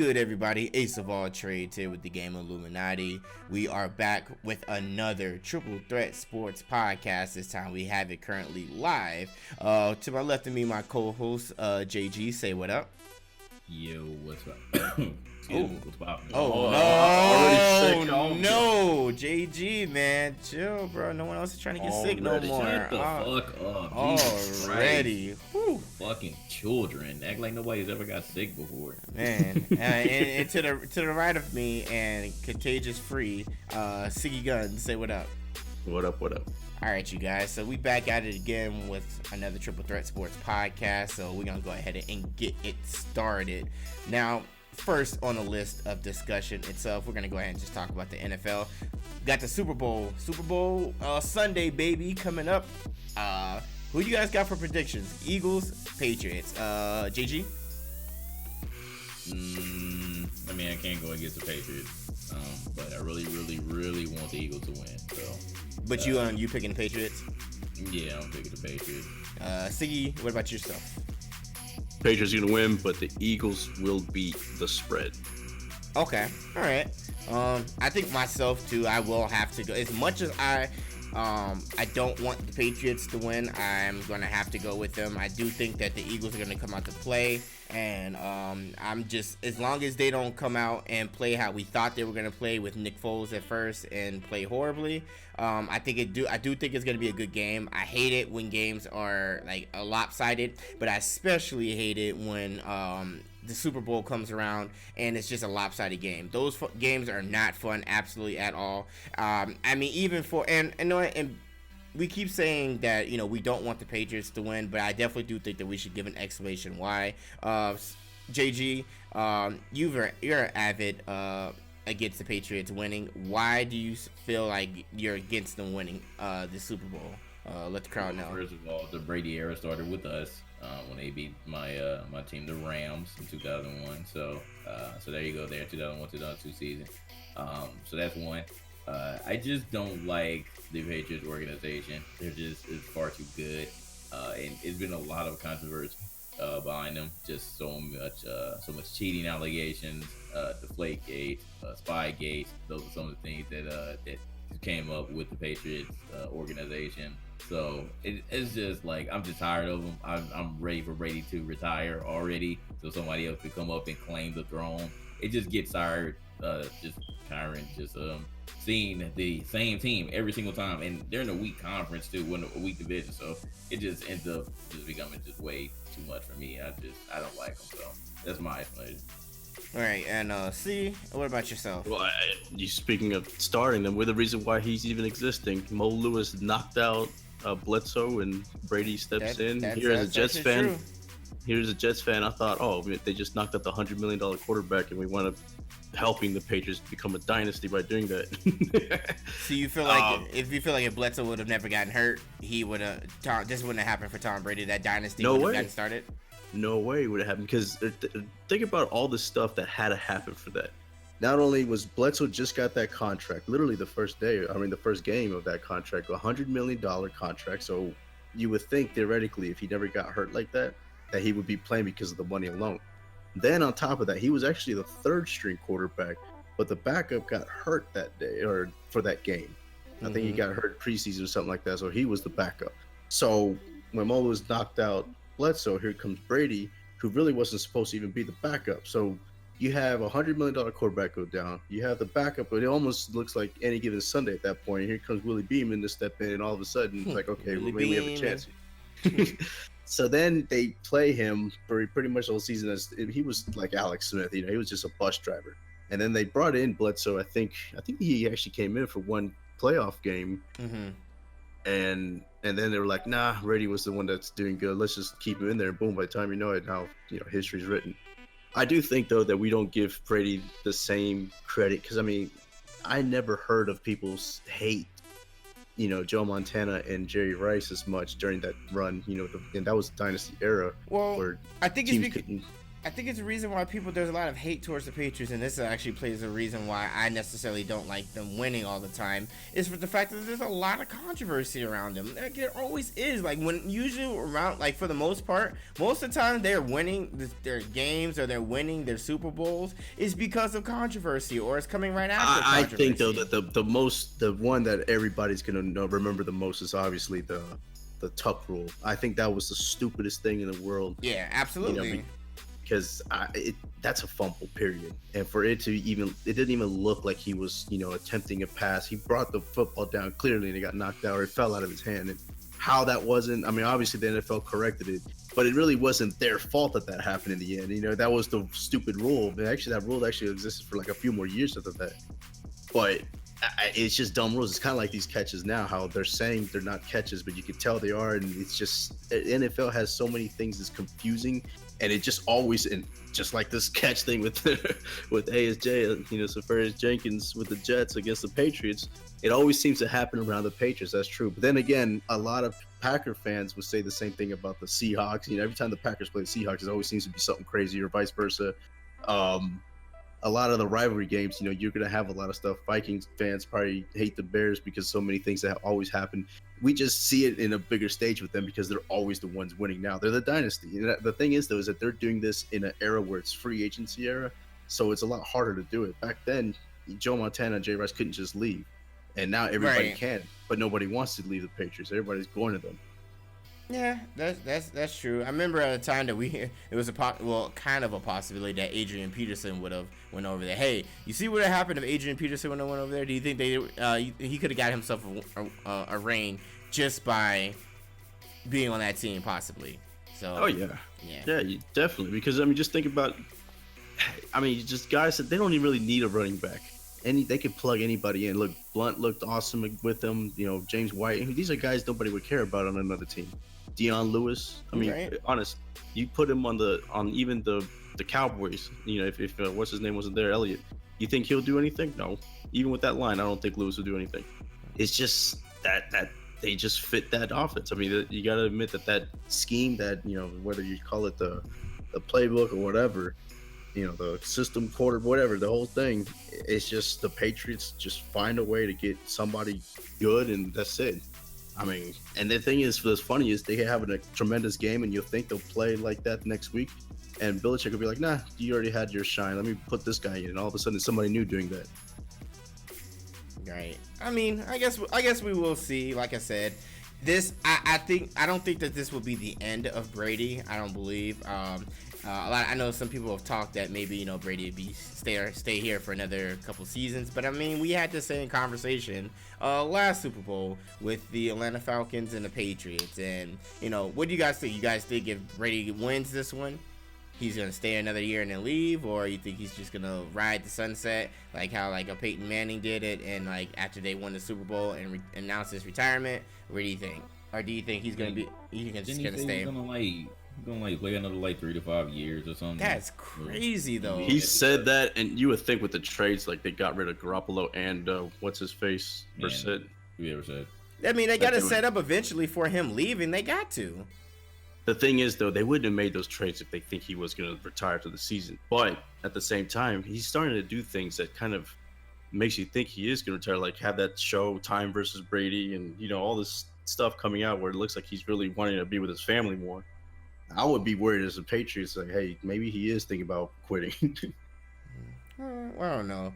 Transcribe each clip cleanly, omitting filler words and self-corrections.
good, everybody? Ace of all trades here with the game Illuminaughty. We are back with another Triple Threat Sports podcast. This time we have it currently live. To my left of me, my co-host JG. Say what up. Yo, what's up? What's poppin'? No, JG, man, chill, bro. No one else is trying to get sick no more. Shut the fuck up. Already. Fucking children. Act like nobody's ever got sick before. Man. and to the right of me and contagious free, Siggy Gun, say what up. What up? All right, you guys. So we back at it again with another Triple Threat Sports podcast. So we're gonna go ahead and get it started. Now, first on the list of discussion itself, we're gonna go ahead and just talk about the NFL. Got the Super Bowl Sunday, baby, coming up. Who you guys got for predictions? Eagles, Patriots. JG. I mean, I can't go against the Patriots, but I really want the Eagles to win. So. But you picking the Patriots? Yeah, I'm picking the Patriots. Siggy, what about yourself? Patriots gonna win, but the Eagles will beat the spread. Okay, all right. I think myself too. I will have to go. As much as I don't want the Patriots to win, I'm gonna have to go with them. I do think that the Eagles are gonna come out to play, and I'm just, as long as they don't come out and play how we thought they were gonna play with Nick Foles at first and play horribly. I do think it's gonna be a good game. I hate it when games are like lopsided, but I especially hate it when the Super Bowl comes around and it's just a lopsided game. Those games are not fun, absolutely at all. I mean, even for and we keep saying that we don't want the Patriots to win, but I definitely do think that we should give an explanation why. JG, you're an avid against the Patriots winning. Why do you feel like you're against them winning the Super Bowl? Let the crowd know. First of all, the Brady era started with us when they beat my team, the Rams, in 2001. So there you go, there, 2001-2002 season. So that's one. I just don't like the Patriots organization. It's far too good, and it's been a lot of controversy behind them. Just so much cheating allegations, Deflategate, Spygate. Those are some of the things that came up with the Patriots organization. So it's just like, I'm just tired of them. I'm ready for Brady to retire already, so somebody else could come up and claim the throne. It just gets tired, seeing the same team every single time, and they're in a weak conference too, a weak division. So it just ends up just becoming just way too much for me. I don't like them. So that's my explanation. All right, and C, what about yourself? Well, you speaking of starting them, we're the reason why he's even existing. Mo Lewis knocked out Bledsoe, and Brady steps in. Here as a Jets fan, I thought, oh, they just knocked out the $100 million quarterback, and we want to helping the Patriots become a dynasty by doing that. So you feel like if Bledsoe would have never gotten hurt, he would have. This wouldn't have happened for Tom Brady. That dynasty would have gotten started. No way would have happened, because think about all the stuff that had to happen for that. Not only was Bledsoe just got that contract, literally the first game of that contract, $100 million contract. So you would think theoretically, if he never got hurt like that he would be playing because of the money alone. Then on top of that, he was actually the third string quarterback, but the backup got hurt that day, or for that game. I think he got hurt preseason or something like that, so he was the backup. So when Mo was knocked out Bledsoe, here comes Brady, who really wasn't supposed to even be the backup. So you have a $100 million quarterback go down. You have the backup, but it almost looks like any given Sunday at that point. Here comes Willie Beeman to step in, and all of a sudden, it's like, okay, well, maybe we have a chance. So then they play him for pretty much the whole season as he was like Alex Smith. He was just a bus driver. And then they brought in Bledsoe. I think he actually came in for one playoff game. And then they were like, nah, Brady was the one that's doing good. Let's just keep him in there. Boom, by the time you know it, now history's written. I do think, though, that we don't give Brady the same credit, because, I mean, I never heard of people's hate, Joe Montana and Jerry Rice as much during that run, and that was the dynasty era. Well, where I think I think it's a reason why there's a lot of hate towards the Patriots, and this actually plays a reason why I necessarily don't like them winning all the time, is for the fact that there's a lot of controversy around them. Like, there always is. Like, when usually around, like, for the most part, most of the time they're winning their games or they're winning their Super Bowls is because of controversy, or it's coming right after I controversy. think, though, that the one that everybody's going to remember the most is obviously the tuck rule. I think that was the stupidest thing in the world. Yeah, absolutely. You know, because that's a fumble, period. And for it didn't even look like he was, attempting a pass. He brought the football down clearly, and it got knocked out, or it fell out of his hand. And how that wasn't, I mean, obviously the NFL corrected it, but it really wasn't their fault that happened in the end. That was the stupid rule. And actually, that rule actually existed for like a few more years after that. But it's just dumb rules. It's kind of like these catches now, how they're saying they're not catches, but you can tell they are. And it's just, the NFL has so many things that's confusing, and it just always, and just like this catch thing with ASJ, Safarius Jenkins with the Jets against the Patriots, it always seems to happen around the Patriots. That's true. But then again, a lot of Packer fans would say the same thing about the Seahawks. Every time the Packers play the Seahawks, it always seems to be something crazy, or vice versa. A lot of the rivalry games, you're going to have a lot of stuff. Vikings fans probably hate the Bears because so many things that always happen. We just see it in a bigger stage with them because they're always the ones winning now. They're the dynasty. The thing is, though, is that they're doing this in an era where it's free agency era, so it's a lot harder to do it. Back then, Joe Montana and Jay Rice couldn't just leave, and now everybody can, but nobody wants to leave the Patriots. Everybody's going to them. Yeah, that's true. I remember at a time that it was kind of a possibility that Adrian Peterson would have went over there. Hey, you see what happened if Adrian Peterson would have went over there? Do you think he could have got himself a reign just by being on that team, possibly? So. Oh yeah, definitely. Because just think about, just guys that they don't even really need a running back. They could plug anybody in. Look, Blunt looked awesome with them. James White. These are guys nobody would care about on another team. Dion Lewis. Honest, you put him on even the Cowboys. If what's his name wasn't there, Elliott. You think he'll do anything? No. Even with that line, I don't think Lewis will do anything. It's just that they just fit that offense. You got to admit that scheme, that whether you call it the playbook or whatever, the system, quarter, whatever, the whole thing, it's just the Patriots just find a way to get somebody good, and that's it. And the thing is, what's funny is they have a tremendous game, and you'll think they'll play like that next week, and Belichick will be like, nah, you already had your shine. Let me put this guy in, and all of a sudden, somebody new doing that. Right. I guess we will see. Like I said, I don't think that this will be the end of Brady. I don't believe. I know some people have talked that maybe Brady would stay here for another couple seasons, but we had the same conversation last Super Bowl with the Atlanta Falcons and the Patriots, and what do you guys think? You guys think if Brady wins this one, he's gonna stay another year and then leave, or you think he's just gonna ride the sunset like how a Peyton Manning did it, and after they won the Super Bowl and announced his retirement? What do you think? Or do you think he's gonna stay? Gonna play another 3 to 5 years or something. That's crazy though. He said that, and you would think with the trades, they got rid of Garoppolo and what's his face, Brissett. You ever said? They got to set up eventually for him leaving. They got to. The thing is, though, they wouldn't have made those trades if they think he was going to retire to the season. But at the same time, he's starting to do things that kind of makes you think he is going to retire, like have that show Time versus Brady, and all this stuff coming out where it looks like he's really wanting to be with his family more. I would be worried as a Patriots, hey, maybe he is thinking about quitting. Well, I don't know.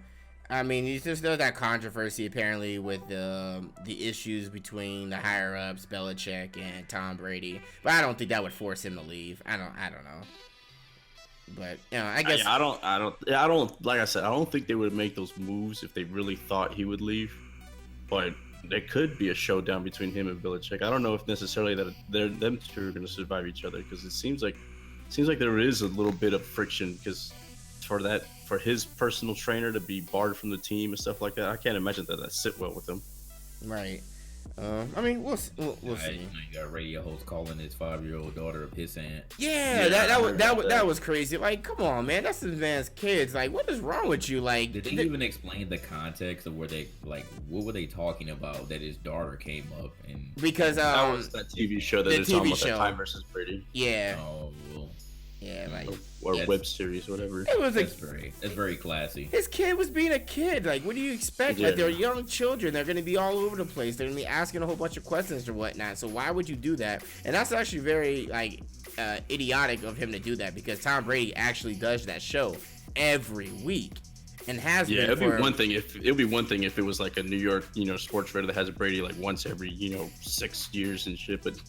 There's that controversy apparently with the issues between the higher ups, Belichick and Tom Brady. But I don't think that would force him to leave. I don't know. But I guess I don't. Like I said, I don't think they would make those moves if they really thought he would leave. But there could be a showdown between him and Belichick. I don't know if necessarily that them two are going to survive each other, because it seems like there is a little bit of friction, because for his personal trainer to be barred from the team and stuff like that, I can't imagine that sit well with him. Right. We'll see. You got a radio host calling his 5-year-old daughter a pissant. Yeah, that was crazy. Come on, man, that's his man's kids. What is wrong with you? Did they even explain the context of where they what were they talking about that his daughter came up and? Because that was that TV show that is on with Time versus Brady. Yeah. Oh. Well. Yeah, like or yes. web series, whatever. It was That's very classy. his kid was being a kid. Like, what do you expect? Yeah. Like, they're young children. They're going to be all over the place. They're going to be asking a whole bunch of questions or whatnot. So why would you do that? And that's actually very, like, idiotic of him to do that, because Tom Brady actually does that show every week and has been. It'd be one thing if it was like a New York, sports writer that has Brady like once every 6 years and shit, but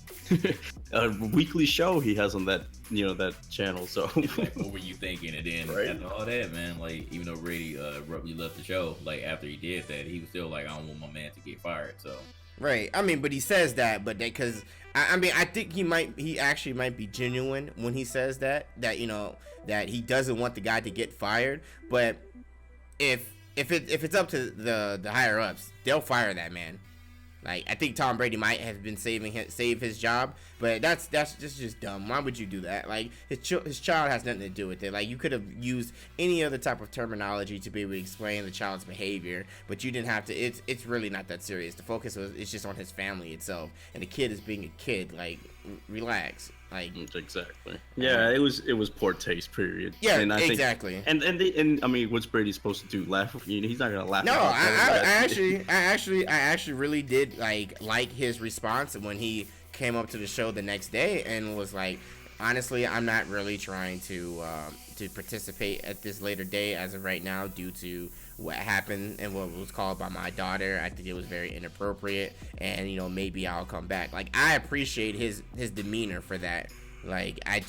a weekly show he has on that that channel. So Like, what were you thinking? And then Right. after all that, man, like even though Brady abruptly left the show, like after he did that, he was still like, I don't want my man to get fired. So Right. I mean, but he says that, but because I mean, I think he actually might be genuine when he says that that he doesn't want the guy to get fired. But if it's up to the higher ups, they'll fire that man. Like, I think Tom Brady might have been save his job, but that's just dumb. Why would you do that? Like, his child has nothing to do with it. Like, you could have used any other type of terminology to be able to explain the child's behavior, but you didn't have to. It's really not that serious. The focus is just on his family itself, and the kid is being a kid. Like, relax. Like, exactly. Yeah, it was poor taste. Period. Yeah, and I exactly. Think, and I mean, what's Brady supposed to do? Laugh? He's not gonna laugh. No, about I actually really did like his response when he came up to the show the next day and was like, honestly, I'm not really trying to participate at this later day as of right now due to what happened and what was called by my daughter. I think it was very inappropriate, and maybe I'll come back. Like, I appreciate his demeanor for that. Like, I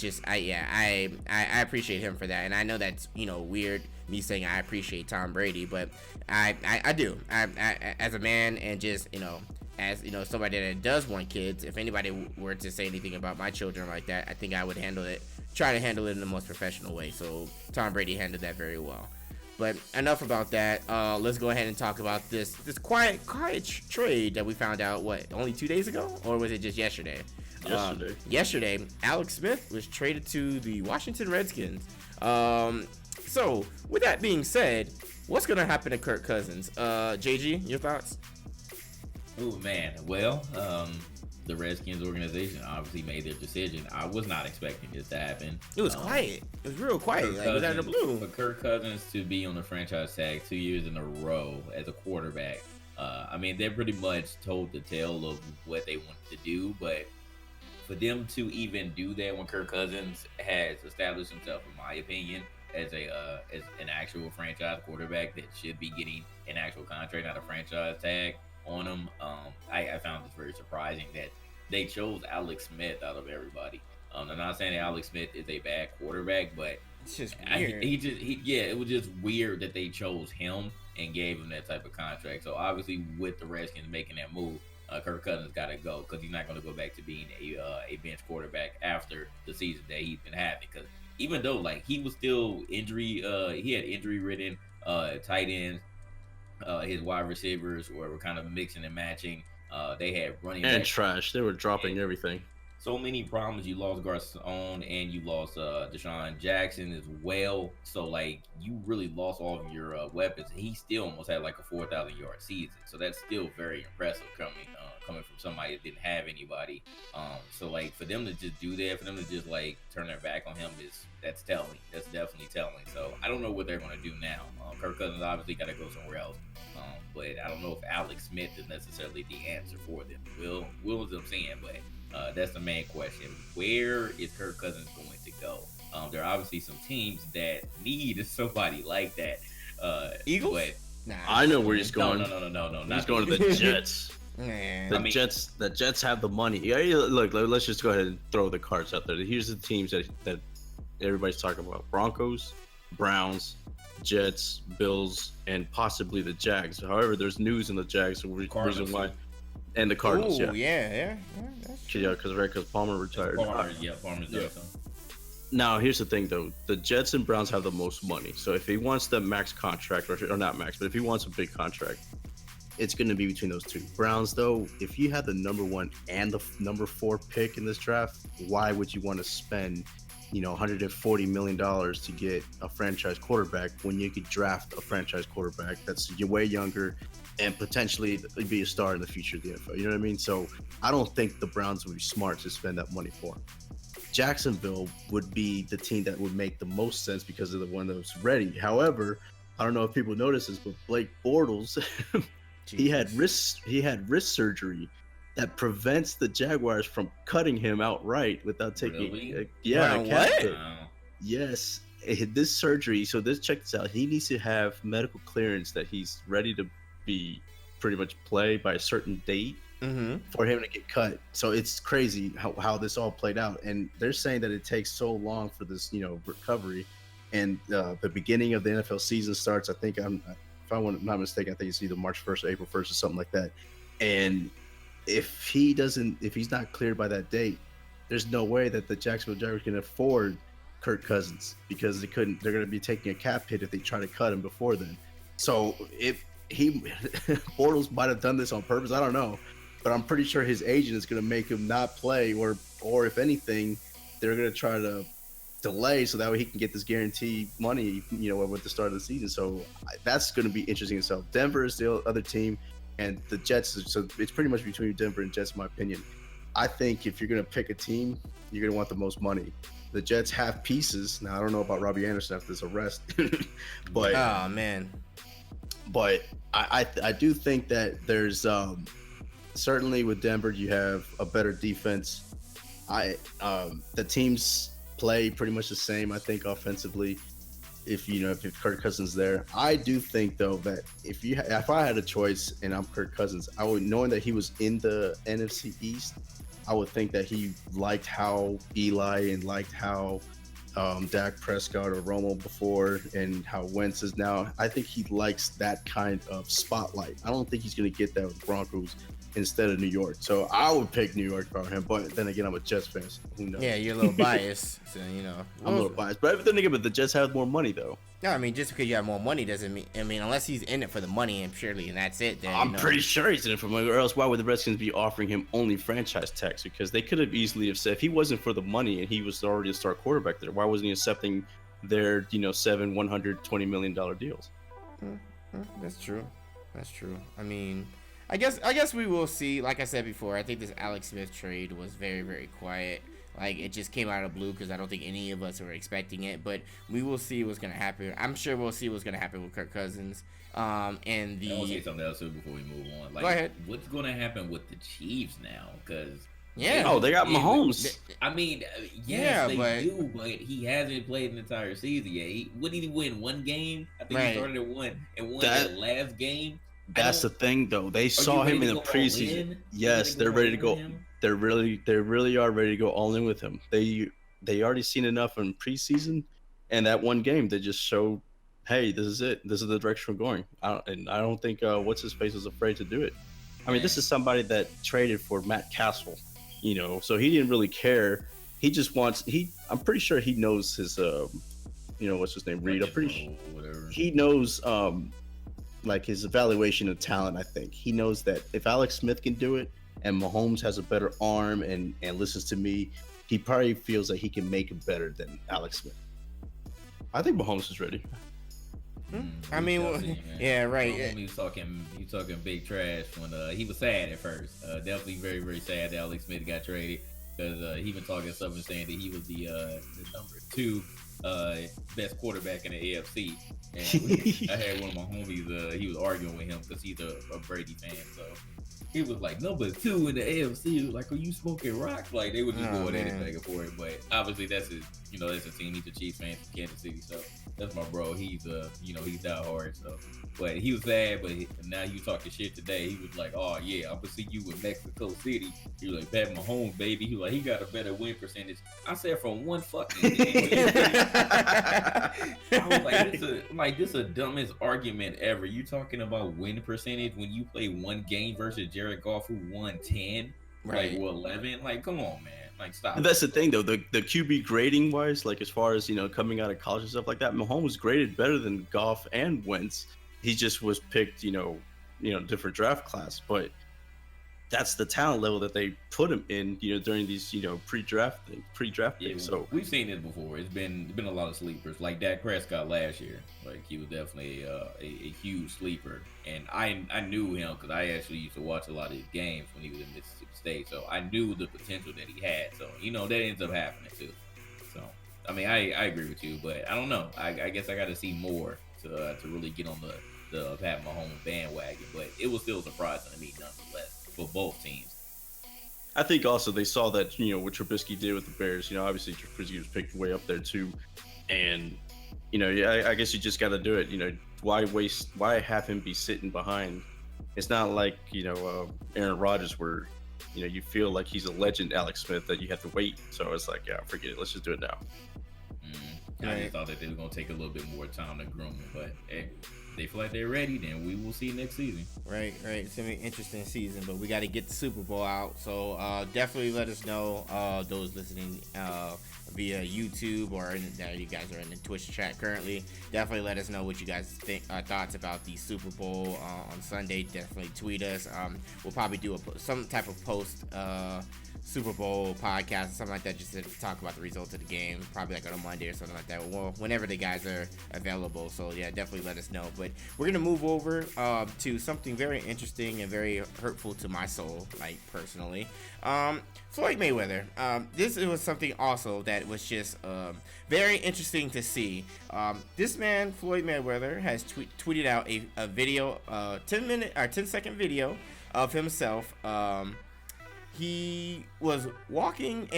appreciate him for that, and I know that's weird, me saying I appreciate Tom Brady, but I do. I as a man, and just as somebody that does want kids, if anybody were to say anything about my children like that, I think I would try to handle it in the most professional way. So Tom Brady handled that very well. But enough about that. Let's go ahead and talk about this quiet trade that we found out, only 2 days ago? Or was it just yesterday? Yesterday, Alex Smith was traded to the Washington Redskins. So, with that being said, what's going to happen to Kirk Cousins? JG, your thoughts? Oh man, well, the Redskins organization obviously made their decision. I was not expecting this to happen. It was quiet. It was real quiet. Like, it was out of the blue. For Kirk Cousins to be on the franchise tag 2 years in a row as a quarterback, I mean, they pretty much told the tale of what they wanted to do, but for them to even do that when Kirk Cousins has established himself, in my opinion, as an actual franchise quarterback that should be getting an actual contract, not a franchise tag on him, I found this very surprising that they chose Alex Smith out of everybody. I'm not saying that Alex Smith is a bad quarterback, but it's just weird. It was just weird that they chose him and gave him that type of contract. So obviously, with the Redskins making that move, Kirk Cousins got to go, because he's not going to go back to being a bench quarterback after the season that he's been having. Because even though he was still he had injury ridden tight ends. His wide receivers were kind of mixing and matching. They had running and back. Trash. They were dropping everything. So many problems. You lost Garcon and you lost Deshaun Jackson as well. So you really lost all of your weapons. He still almost had a 4,000-yard season. So that's still very impressive coming from somebody that didn't have anybody. So for them to just do that, for them to just turn their back on him, that's telling. That's definitely telling. So I don't know what they're going to do now. Kirk Cousins obviously got to go somewhere else. But I don't know if Alex Smith is necessarily the answer for them. We'll end up seeing, but that's the main question. Where is Kirk Cousins going to go? There are obviously some teams that need somebody like that. Eagles? But Nah. I know where he's going. No. He's going to the Jets. Man. The Jets have the money. Yeah, look, let's just go ahead and throw the cards out there. Here's the teams that everybody's talking about: Broncos, Browns, Jets, Bills, and possibly the Jags. However, there's news in the Jags, so reason why, and the Cardinals. Ooh, yeah. That's true. Yeah, because Palmer retired. Palmer's there. So. Now, here's the thing, though. The Jets and Browns have the most money. So if he wants the max contract, or not max, but if he wants a big contract, it's going to be between those two. Browns, though, if you had the number 1 and the number 4 pick in this draft, why would you want to spend, $140 million to get a franchise quarterback when you could draft a franchise quarterback that's way younger and potentially be a star in the future of the NFL? You know what I mean? So I don't think the Browns would be smart to spend that money for him. Jacksonville would be the team that would make the most sense because of the one that was ready. However, I don't know if people notice this, but Blake Bortles, he had wrist surgery that prevents the Jaguars from cutting him outright without taking Really? Wow, what? Wow. Yes, this surgery. So check this out. He needs to have medical clearance that he's ready to be pretty much play by a certain date for him to get cut. So it's crazy how this all played out. And they're saying that it takes so long for this, recovery. And the beginning of the NFL season starts. I think if I'm not mistaken, I think it's either March 1st or April 1st or something like that. And if he's not cleared by that date, there's no way that the Jacksonville Jaguars can afford Kirk Cousins because they're going to be taking a cap hit if they try to cut him before then. So if Bortles might have done this on purpose, I don't know, but I'm pretty sure his agent is going to make him not play, or if anything, they're going to try to delay so that way he can get this guaranteed money, with the start of the season. So that's going to be interesting itself. Denver is the other team, and the Jets. So it's pretty much between Denver and Jets, in my opinion. I think if you're going to pick a team, you're going to want the most money. The Jets have pieces. Now, I don't know about Robbie Anderson after this arrest, but oh man. But I do think that there's certainly with Denver you have a better defense. The teams play pretty much the same, I think, offensively. If Kirk Cousins there, I do think though that if I had a choice and I'm Kirk Cousins, I would, knowing that he was in the NFC East, I would think that he liked how Eli and liked how Dak Prescott or Romo before and how Wentz is now. I think he likes that kind of spotlight. I don't think he's going to get that with Broncos instead of New York. So I would pick New York for him. But then again, I'm a Jets fan, so who knows? Yeah, you're a little biased, so I'm a little biased. But then again, the Jets have more money though. No, I mean, just because you have more money doesn't mean. I mean, unless he's in it for the money and purely, and that's it. Then I'm pretty sure he's in it for money. Or else, why would the Redskins be offering him only franchise tax? Because they could have easily have said if he wasn't for the money and he was already a star quarterback there, why wasn't he accepting their $120 million deals? That's true. That's true. I mean, I guess we will see. Like I said before, I think this Alex Smith trade was very, very quiet. Like, it just came out of blue because I don't think any of us were expecting it. But we will see what's going to happen. I'm sure we'll see what's going to happen with Kirk Cousins. And the... I want to say something else too before we move on. Like, go ahead. What's going to happen with the Chiefs now? Because... Yeah. Oh, they got Mahomes. I mean, yes, they do, but he hasn't played an entire season yet. What did he win? One game? I think he started at one and won that last game. That's the thing, though. They saw him in the preseason. Yes, they're ready to go. They really are ready to go all in with him. They already seen enough in preseason, and that one game they just showed, hey, this is it. This is the direction we're going. I don't think what's his face was afraid to do it. I mean, this is somebody that traded for Matt Castle, so he didn't really care. He just wants. I'm pretty sure he knows his what's his name, Reed. I'm pretty sure he knows like his evaluation of talent. I think he knows that if Alex Smith can do it, and Mahomes has a better arm and listens to me, he probably feels that he can make it better than Alex Smith. I think Mahomes is ready. I mean, yeah, right. He was talking big trash when he was sad at first. Definitely very, very sad that Alex Smith got traded because he been talking something saying that he was the number 2 best quarterback in the AFC. And I had one of my homies, he was arguing with him because he's a Brady fan, so he was like number 2 in the AFC. He was like, "Are you smoking rocks?" Like they were just going anything for it. But obviously that's his, that's his team. He's a Chiefs fan from Kansas City, so that's my bro. He's he's that hard. So, but he was sad. But now you talking shit today. He was like, "Oh yeah, I'm gonna see you in Mexico City." He was like, "Pat Mahomes, baby." He was like, "He got a better win percentage." I said, "From one fucking game." I was like, this is the dumbest argument ever. You talking about win percentage when you play one game versus Jared Goff who won 10, right? 11. Like, come on, man. Like, stop. And that's the thing, though. The QB grading wise, like as far as coming out of college and stuff like that, Mahomes was graded better than Goff and Wentz. He just was picked, different draft class. But that's the talent level that they put him in, during these, pre-draft Yeah, things. So we've seen it before. It's been a lot of sleepers. Like Dak Prescott last year, like he was definitely a huge sleeper, and I knew him because I actually used to watch a lot of his games when he was in Mississippi State. So I knew the potential that he had. So that ends up happening too. So I mean, I agree with you, but I don't know. I guess I got to see more to really get on the Pat Mahomes bandwagon. But it was still surprising to me nonetheless for both teams. I think also they saw that, what Trubisky did with the Bears. Obviously Trubisky was picked way up there too, and yeah, I guess you just got to do it. Why have him be sitting behind? It's not like Aaron Rodgers, where you feel like he's a legend, Alex Smith, that you have to wait. So it's like, yeah, forget it. Let's just do it now. I just thought that they were gonna take a little bit more time to groom him, but hey, they feel like they're ready, then we will see next season. Right. It's gonna be an interesting season, but we got to get the Super Bowl out. So definitely let us know, those listening via YouTube or you guys are in the Twitch chat currently. Definitely let us know what you guys think, thoughts about the Super Bowl on Sunday. Definitely tweet us. We'll probably do some type of post Super Bowl podcast or something like that, just to talk about the results of the game, probably like on a Monday or something like that, well, whenever the guys are available. So yeah, definitely let us know. But we're gonna move over to something very interesting and very hurtful to my soul, like personally. Floyd Mayweather. This was something also that was just very interesting to see. This man, Floyd Mayweather, has tweeted out a video, 10-second video of himself. He was walking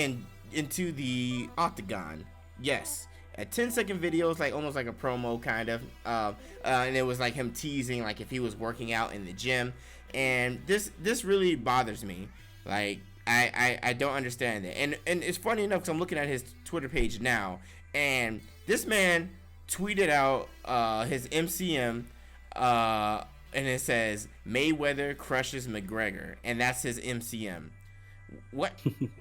into the Octagon. Yes. A 10-second video, it's like almost like a promo kind of. And it was like him teasing like if he was working out in the gym. And this really bothers me. Like I don't understand it. And it's funny enough because I'm looking at his Twitter page now, and this man tweeted out his MCM, and it says Mayweather crushes McGregor, and that's his MCM. What?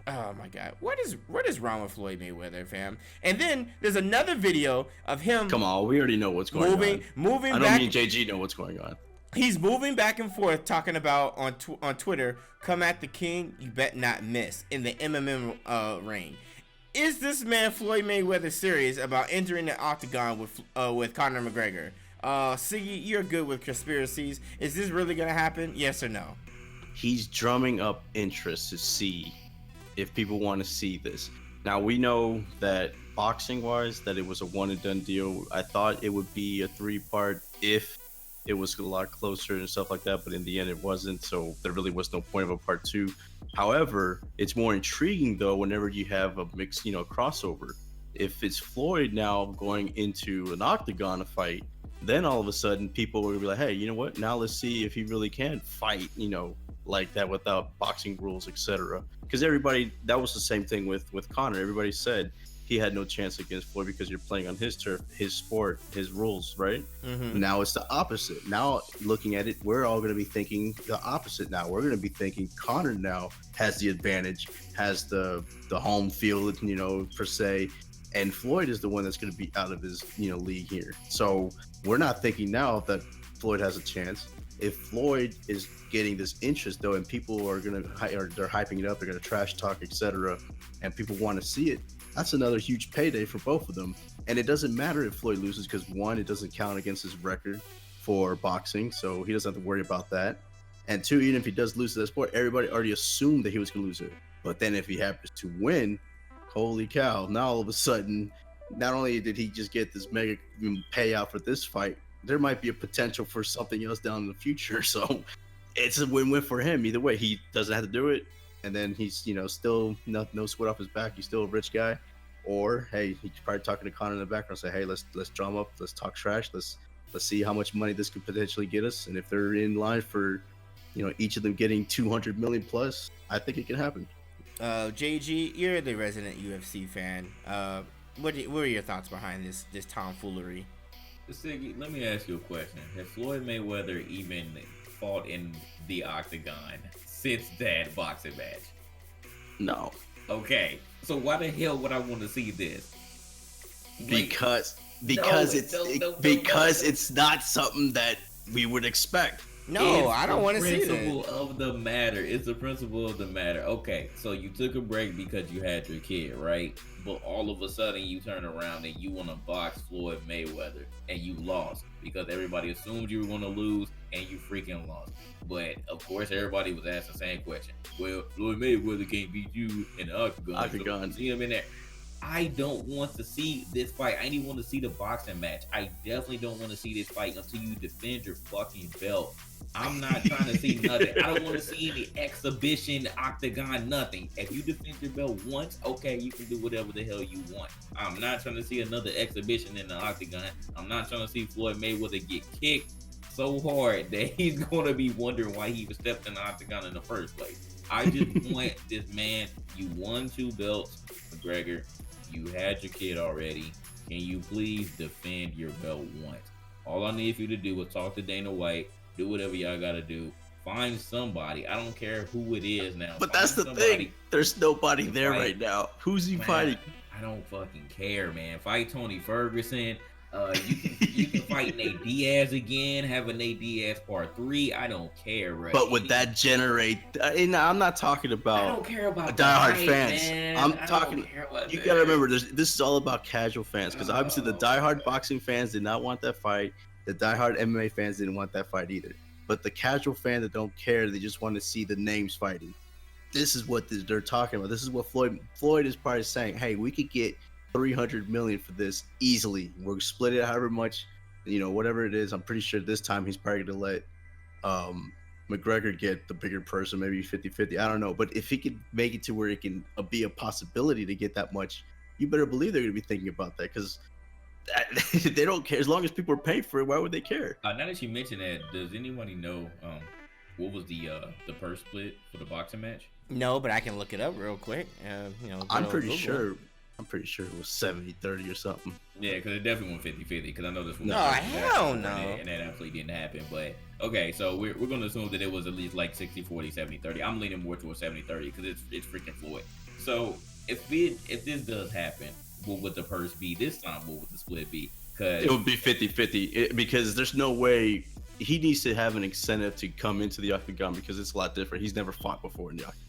Oh my God! What is wrong with Floyd Mayweather, fam? And then there's another video of him. Come on, we already know what's going on. Moving. I don't mean JG know what's going on. He's moving back and forth, talking about on Twitter. Come at the king, you bet not miss in the MMA ring. Is this man Floyd Mayweather serious about entering the Octagon with Conor McGregor? Siggy, you're good with conspiracies. Is this really gonna happen? Yes or no? He's drumming up interest to see if people want to see this. Now, we know that boxing-wise, that it was a one-and-done deal. I thought it would be a 3-part if it was a lot closer and stuff like that, but in the end, it wasn't, so there really was no point of a part 2. However, it's more intriguing, though, whenever you have a mixed, crossover. If it's Floyd now going into an Octagon fight, then all of a sudden, people will be like, hey, you know what? Now let's see if he really can fight, like that without boxing rules, etc. Because everybody, that was the same thing with Conor. Everybody said he had no chance against Floyd because you're playing on his turf, his sport, his rules, right? Mm-hmm. Now it's the opposite. Now looking at it, we're all going to be thinking the opposite. Now we're going to be thinking Conor now has the advantage, has the home field, per se, and Floyd is the one that's going to be out of his league here. So we're not thinking now that Floyd has a chance. If Floyd is getting this interest though, and people are they're hyping it up, they're gonna trash talk, etc., and people want to see it, that's another huge payday for both of them. And it doesn't matter if Floyd loses, because one, it doesn't count against his record for boxing, so he doesn't have to worry about that. And two, even if he does lose to that sport, everybody already assumed that he was gonna lose it. But then if he happens to win, holy cow, now all of a sudden, not only did he just get this mega payout for this fight, there might be a potential for something else down in the future. So it's a win-win for him either way. He doesn't have to do it, and then he's still no sweat off his back. He's still a rich guy. Or hey, he's probably talking to Conor in the background, say, hey, let's drum up, let's talk trash, let's see how much money this could potentially get us. And if they're in line for each of them getting 200 million plus, I think it can happen. JG, you're the resident UFC fan. What are your thoughts behind this tomfoolery? Siggy, let me ask you a question. Has Floyd Mayweather even fought in the Octagon since that boxing match? No. Okay, so why the hell would I want to see this? Because it's not something that we would expect. No, I don't want to see It's the principle that. of the matter. It's the principle of the matter. Okay, so you took a break because you had your kid, right? But all of a sudden you turn around and you want to box Floyd Mayweather and you lost because everybody assumed you were going to lose and you freaking lost. But of course, everybody was asking the same question. Well, Floyd Mayweather can't beat you in the octagon. So see him in there. I don't want to see this fight. I didn't want to see the boxing match. I definitely don't want to see this fight until you defend your fucking belt. I'm not trying to see nothing. I don't want to see any exhibition, octagon, nothing. If you defend your belt once, okay, you can do whatever the hell you want. I'm not trying to see another exhibition in the octagon. I'm not trying to see Floyd Mayweather get kicked so hard that he's going to be wondering why he even stepped in the octagon in the first place. I just want this man. You won 2 belts, McGregor. You had your kid already. Can you please defend your belt once? All I need for you to do is talk to Dana White. Do whatever y'all gotta do. Find somebody. I don't care who it is now. But that's the thing. There's nobody there right now. Who's he fighting? I don't fucking care, man. Fight Tony Ferguson. You can fight Nate Diaz again. Have a Nate Diaz part 3. I don't care, right? But would that generate? I'm not talking about. I don't care about diehard fans. Man. I'm talking. You gotta remember, this is all about casual fans because obviously the diehard boxing fans did not want that fight. The diehard MMA fans didn't want that fight either. But the casual fan that don't care, they just want to see the names fighting. This is what they're talking about. This is what Floyd is probably saying. Hey, we could get 300 million for this easily. We'll split it however much, whatever it is. I'm pretty sure this time he's probably gonna let McGregor get the bigger person, maybe 50-50. I don't know. But if he could make it to where it can be a possibility to get that much, you better believe they're gonna be thinking about that because they don't care. As long as people are paying for it, why would they care? Now that you mention that, does anybody know what was the purse split for the boxing match? No, but I can look it up real quick. I'm pretty sure it was 70-30 or something. Yeah, because it definitely went 50-50. Because I know this one. No, hell no. And that absolutely didn't happen. But okay, so we're going to assume that it was at least like 60-40, 70-30. I'm leaning more towards 70-30 because it's freaking Floyd. So if this does happen, what would the purse be this time? What would the split be? Because it would be 50-50 because there's no way he needs to have an incentive to come into the octagon because it's a lot different. He's never fought before in the octagon.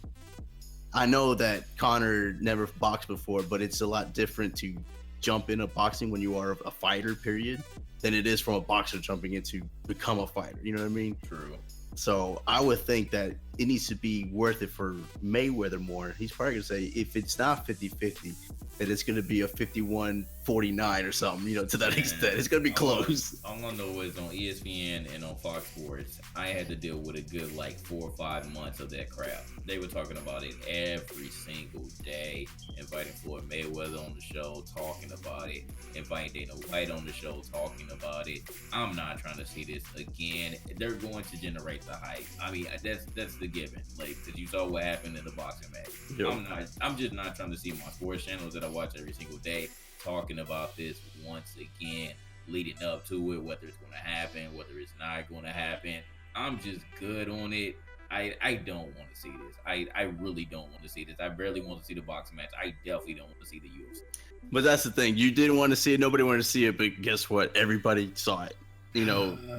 I know that Conor never boxed before, but it's a lot different to jump into boxing when you are a fighter, period, than it is from a boxer jumping into become a fighter. You know what I mean? True. So I would think that it needs to be worth it for Mayweather more. He's probably going to say if it's not 50-50, that it's going to be a 51-49 or something, to that extent. It's going to be close. All I know is on ESPN and on Fox Sports, I had to deal with a good 4 or 5 months of that crap. They were talking about it every single day, inviting Floyd Mayweather on the show, talking about it, inviting Dana White on the show, talking about it. I'm not trying to see this again. They're going to generate the hype. I mean, that's the given. Because you saw what happened in the boxing match. Yep. I'm just not trying to see my sports channels that I watch every single day talking about this once again, leading up to it, whether it's going to happen, whether it's not going to happen. I'm just good on it. I don't want to see this. I really don't want to see this. I barely want to see the boxing match. I definitely don't want to see the UFC. But that's the thing. You didn't want to see it. Nobody wanted to see it. But guess what? Everybody saw it.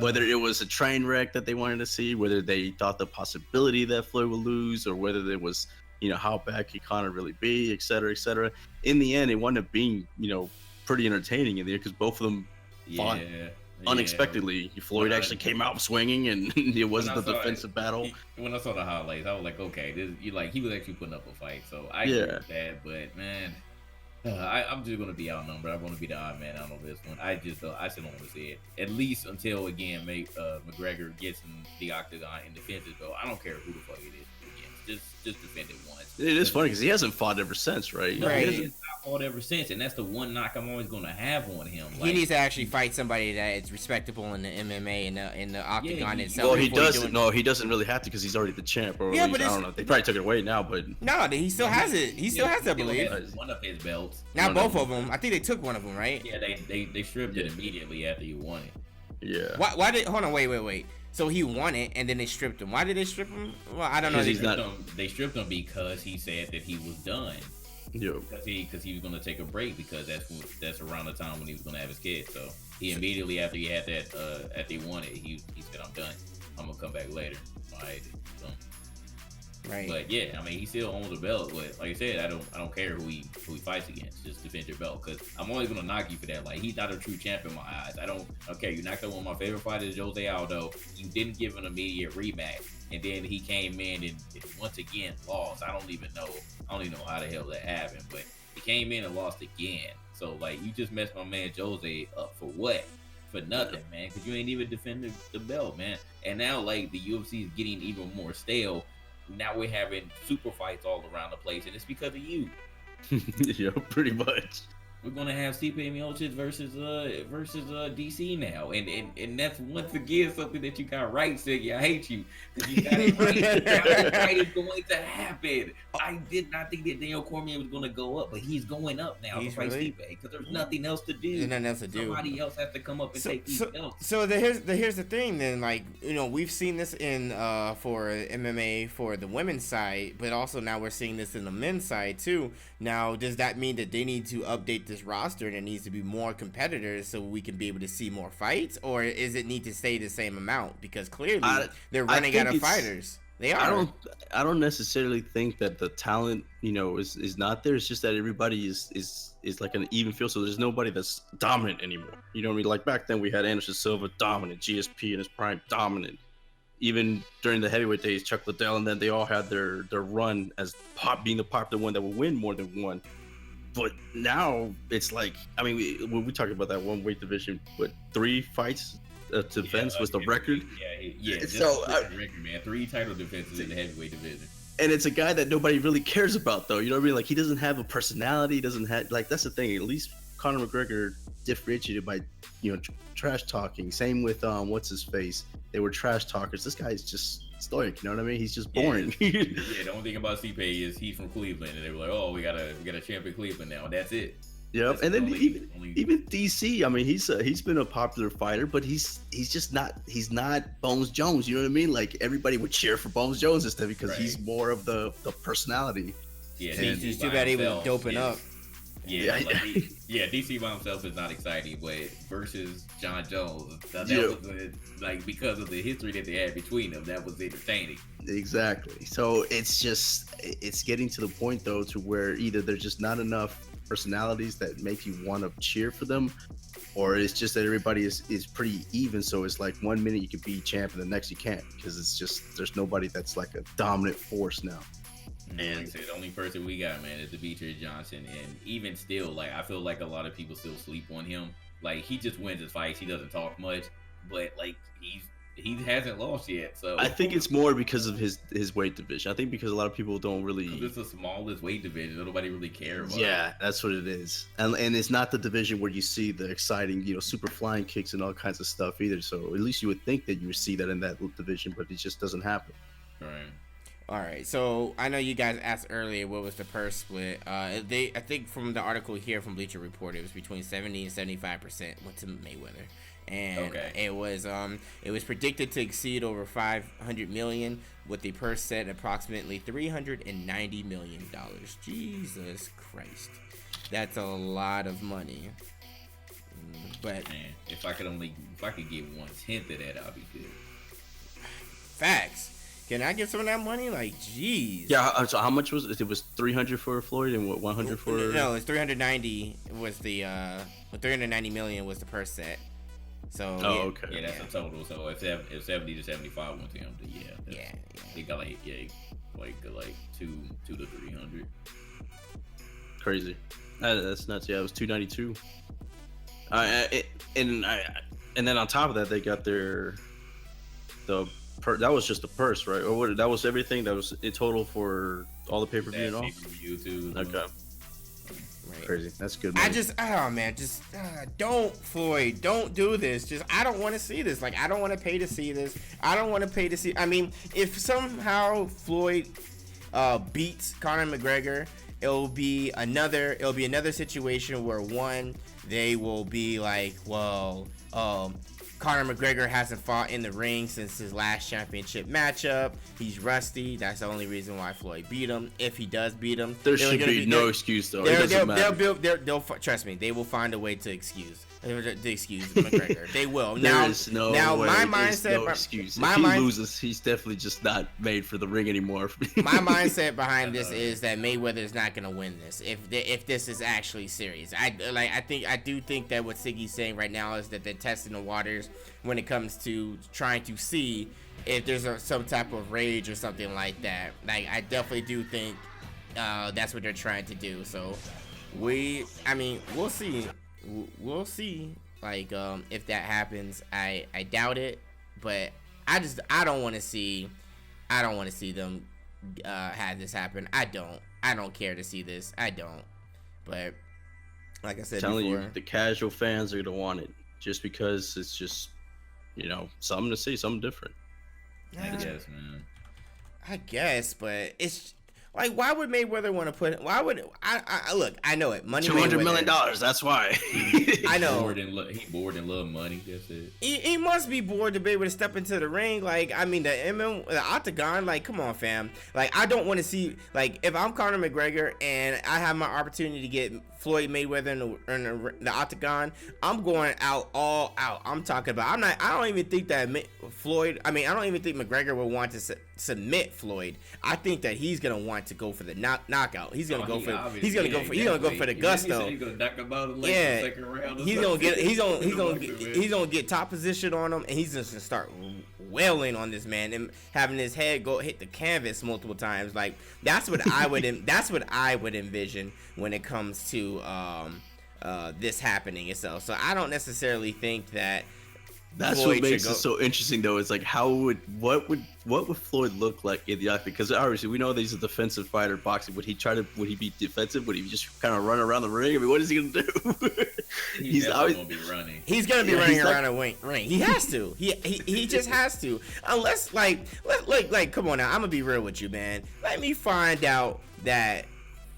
Whether it was a train wreck that they wanted to see, whether they thought the possibility that Floyd would lose, or whether there was, how bad could Conor really be, et cetera, et cetera. In the end, it wound up being, pretty entertaining in there because both of them fought unexpectedly. Floyd actually came out swinging, and it wasn't the defensive battle. When I saw the highlights, I was like, okay, he was actually putting up a fight. So I agree with that, but man. I'm just gonna be outnumbered. I'm gonna be the odd man out on this one. I still don't want to see it. At least until again, McGregor gets in the octagon and defends it. Though I don't care who the fuck it is. Again, just defend it once. It is funny because he hasn't fought ever since, right? No, he hasn't fought ever since, and that's the one knock I'm always gonna have on him. He needs to actually fight somebody that is respectable in the MMA and in the octagon itself. Well, he doesn't. No, he doesn't really have to because he's already the champ. Or but I don't know. They probably took it away now, but no, he still has it. He still has it, I believe. One of his belts. Not both of them. I think they took one of them, right? Yeah, they stripped it immediately after you won it. Yeah. Why did? Hold on, wait. So he won it, and then they stripped him. Why did they strip him? Well, I don't know. They stripped him because he said that he was done. Yeah. Because he was going to take a break because that's around the time when he was going to have his kid. So he immediately after he had that after he won it, he said I'm done. I'm gonna come back later. All right. So, Right. but yeah, I mean, he still owns the belt. But like I said, I don't care who he fights against. Just defend your belt, because I'm always gonna knock you for that. Like, he's not a true champ in my eyes. I don't. Okay, you knocked out one of my favorite fighters, Jose Aldo. You didn't give an immediate rematch, and then he came in and once again lost. I don't even know how the hell that happened, but he came in and lost again. So like, you just messed my man Jose up for what? For nothing, man. Because you ain't even defended the belt, man. And now like the UFC is getting even more stale. Now we're having super fights all around the place, and it's because of you. Yeah, pretty much. We're gonna have Stipe Miocic versus DC now, and that's once again something that you got right, Siggy. I hate you because you got it right. You got it right. It's going to happen. I did not think that Daniel Cormier was gonna go up, but he's going up now to fight Stipe because there's nothing else to do. There's nothing else to do. Somebody else has to come up and take these belts. So here's the thing then, like, you know, we've seen this in for MMA for the women's side, but also now we're seeing this in the men's side too. Now, does that mean that they need to update this roster and it needs to be more competitors so we can be able to see more fights, or is it need to stay the same amount? Because clearly they're running out of fighters. They are. I don't necessarily think that the talent, you know, is not there. It's just that everybody is like an even field. So there's nobody that's dominant anymore. You know what I mean? Like back then we had Anderson Silva dominant, GSP in his prime dominant. Even during the heavyweight days, Chuck Liddell, and then they all had their run as being the popular one that would win more than one. But now it's like, I mean, when we talked about that one weight division, what, 3 fights to Vince was the record? Yeah. So record, man. 3 title defenses in the heavyweight division. And it's a guy that nobody really cares about, though. You know what I mean? Like, he doesn't have a personality. He doesn't have, like, that's the thing. At least Conor McGregor differentiated by, you know, trash talking. Same with what's his face. They were trash talkers. This guy's just stoic. You know what I mean? He's just boring. Yeah, the only thing about Stipe is he's from Cleveland, and they were like, "Oh, we got a champ in Cleveland now." And that's it. Yep. That's and then only... even DC. I mean, he's been a popular fighter, but he's just not. He's not Bones Jones. You know what I mean? Like, everybody would cheer for Bones Jones instead because he's more of the personality. Yeah, it's too bad he was doping up. Yeah, DC by himself is not exciting, but versus John Jones, that was like, because of the history that they had between them, that was entertaining. Exactly. So it's getting to the point though to where either there's just not enough personalities that make you want to cheer for them, or it's just that everybody is pretty even. So it's like 1 minute you can be champ and the next you can't, because it's just there's nobody that's like a dominant force now. And like I said, the only person we got, man, is Demetrius Johnson. And even still, like, I feel like a lot of people still sleep on him. Like, he just wins his fights. He doesn't talk much, but like he hasn't lost yet. So I think it's more because of his weight division. I think because a lot of people don't really. It's the smallest weight division. Nobody really cares about. Yeah, that's what it is. And it's not the division where you see the exciting, you know, super flying kicks and all kinds of stuff either. So at least you would think that you would see that in that division, but it just doesn't happen. Right. All right, so I know you guys asked earlier what was the purse split. I think from the article here from Bleacher Report, it was between 70 and 75% went to Mayweather, and it was predicted to exceed over 500 million, with the purse set at approximately 390 million dollars. Jesus Christ, that's a lot of money. But man, if I could get 1/10 of that, I'd be good. Facts. Can I get some of that money? Like, jeez. Yeah. So how much was it? It was 300 for Floyd and what 100 for? No, it's 390 was the 390 million was the purse set. So okay. Yeah, that's a total. So if 70 to 75 went to him, then he got like 2 to 300. Crazy. That's nuts. Yeah, it was 292. And then on top of that, they got that was just the purse, right? Or what? That was everything. That was in total for all the pay-per-view and all. Pay-per-view too. Okay. Right. Crazy. That's good. Money. Don't, Floyd, don't do this. I don't want to see this. Like, I don't want to pay to see this. I don't want to pay to see. I mean, if somehow Floyd beats Conor McGregor, it'll be another situation where they will be like, well, Conor McGregor hasn't fought in the ring since his last championship matchup. He's rusty. That's the only reason why Floyd beat him. If he does beat him, there should be no excuse though. It doesn't matter. Trust me, they will find a way to excuse. Excuse McGregor. They will. There is no way. My There's mindset. no excuse. My If he mind, loses, he's definitely just not made for the ring anymore. my mindset behind this is that Mayweather is not gonna win this. If this is actually serious, I do think that what Siggy's saying right now is that they're testing the waters when it comes to trying to see if there's some type of rage or something like that. Like, I definitely do think that's what they're trying to do. So we'll see. We'll see. Like, if that happens, I doubt it, but I don't want to see them have this happen. I don't care to see this. I don't. But like I said telling before, you, the casual fans are gonna want it just because it's just, something to see, something different. I guess, man. I guess, but it's like, why would Mayweather want to put? Why would I look? I know it. Money. $200 million. That's why. I know. He bored and love money. That's it. He must be bored to be able to step into the ring. Like, I mean, the Octagon. Like, come on, fam. Like, I don't want to see. Like, if I'm Conor McGregor and I have my opportunity to get Floyd Mayweather in the Octagon, I'm going all out. I'm talking about. I don't even think that Floyd. I don't even think McGregor will want to submit Floyd. I think that he's gonna want to go for the knockout. He's gonna go for the gusto. He's gonna knock him out in the second round. He's gonna get top position on him, and he's just gonna start wailing on this man and having his head go hit the canvas multiple times. Like, that's what I would envision when it comes to this happening itself. So I don't necessarily think that. That's Floyd what makes it so interesting, though. Is like, what would Floyd look like in the octagon? Because obviously we know that he's a defensive fighter. Boxing, would he be defensive? Would he just kind of run around the ring? I mean, what is he gonna do? He's always gonna be running. He's gonna be running around a ring. He has to. He just has to. Unless, like, come on now. I'm gonna be real with you, man. Let me find out that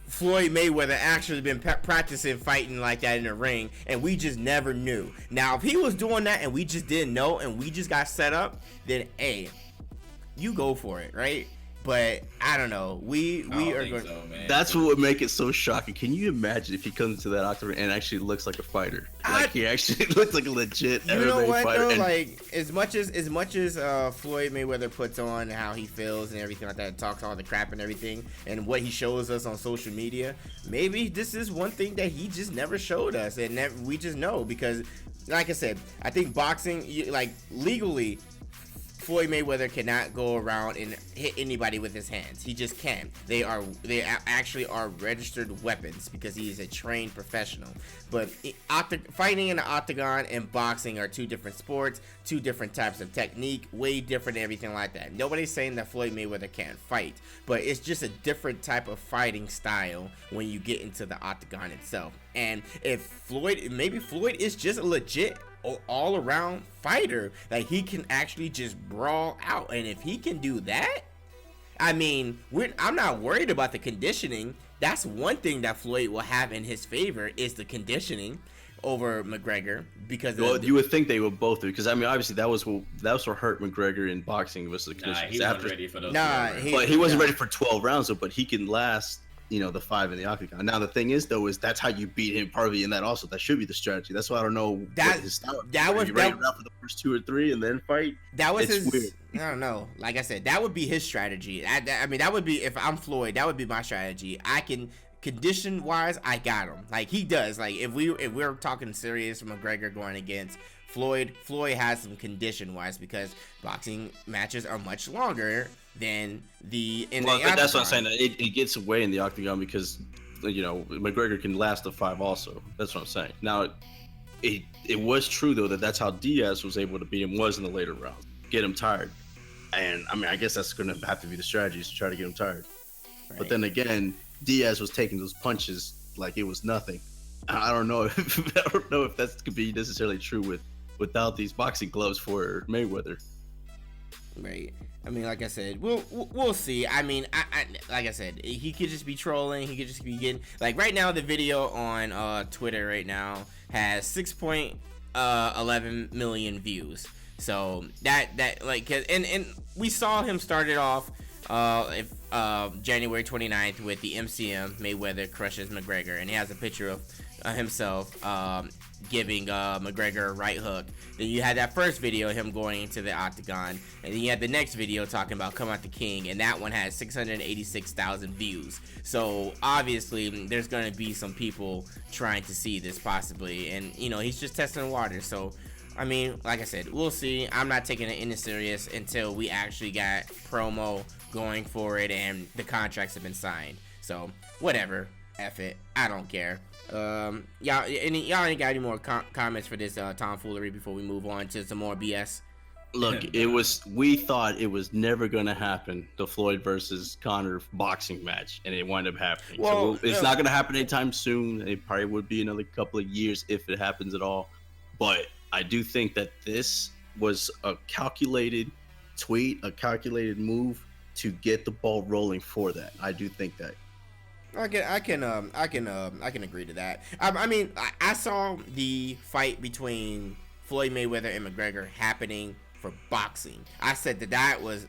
Floyd Mayweather actually been practicing fighting like that in the ring, and we just never knew. Now, if he was doing that and we just didn't know and we just got set up, then hey, you go for it, right? But I don't know. We are going. So, man. That's what would make it so shocking. Can you imagine if he comes into that octagon and actually looks like a fighter? Like, he actually looks like a legit MMA fighter. Though? Like, as much as Floyd Mayweather puts on how he feels and everything like that, talks all the crap and everything, and what he shows us on social media, maybe this is one thing that he just never showed us, and that we just know because, like I said, I think boxing, like, legally, Floyd Mayweather cannot go around and hit anybody with his hands. He just can't. They actually are registered weapons because he is a trained professional. But fighting in the octagon and boxing are two different sports, two different types of technique, way different and everything like that. Nobody's saying that Floyd Mayweather can't fight, but it's just a different type of fighting style when you get into the octagon itself. And if maybe Floyd is just a legit all around fighter, like, he can actually just brawl out, and if he can do that, I mean, I'm not worried about the conditioning. That's one thing that Floyd will have in his favor is the conditioning over McGregor, because you would think they would both do, because I mean, obviously that was what hurt McGregor in boxing was the conditioning. He wasn't ready for those. But he wasn't ready for 12 rounds, though. But he can last, the 5 in the octagon. Now the thing is, though, is that's how you beat him partly in that. Also, that should be the strategy. That's why I don't know what his style. That was ready for the first 2 or 3 and then fight. That was his. Weird. I don't know. Like I said, that would be his strategy. I mean, that would be, if I'm Floyd, that would be my strategy. I can. Condition wise, I got him. Like, he does. Like, if we're talking serious, McGregor going against Floyd has some condition wise, because boxing matches are much longer than that's what I'm saying. It gets away in the octagon because McGregor can last the 5 also. That's what I'm saying. Now, it was true though that's how Diaz was able to beat him, was in the later rounds, get him tired. And I mean, I guess that's going to have to be the strategy, is to try to get him tired. Right. But then again, Diaz was taking those punches like it was nothing. I don't know if that could be necessarily true without these boxing gloves for Mayweather. Right. I mean, like I said, we'll see. I mean, I like I said, he could just be trolling. He could just be getting, like, right now the video on Twitter right now has 6.11 million views. So that like, and we saw him started off January 29th with the MCM Mayweather crushes McGregor, and he has a picture of himself giving McGregor a right hook. Then you had that first video of him going into the Octagon, and then you had the next video talking about come out the king, and that one had 686,000 views. So obviously there's going to be some people trying to see this possibly, and you know, he's just testing the water. So I mean, like I said, we'll see. I'm not taking it any serious until we actually got promo going for it and the contracts have been signed. So whatever, F it, I don't care. Y'all ain't got any more comments for this tomfoolery before we move on to some more BS? Look, we thought it was never gonna happen, the Floyd versus Conor boxing match, and it wound up happening. Well, so it's not gonna happen anytime soon. It probably would be another couple of years if it happens at all. But I do think that this was a calculated tweet, a calculated move to get the ball rolling for that. I do think that. I can agree to that. I mean, I saw the fight between Floyd Mayweather and McGregor happening for boxing. I said that was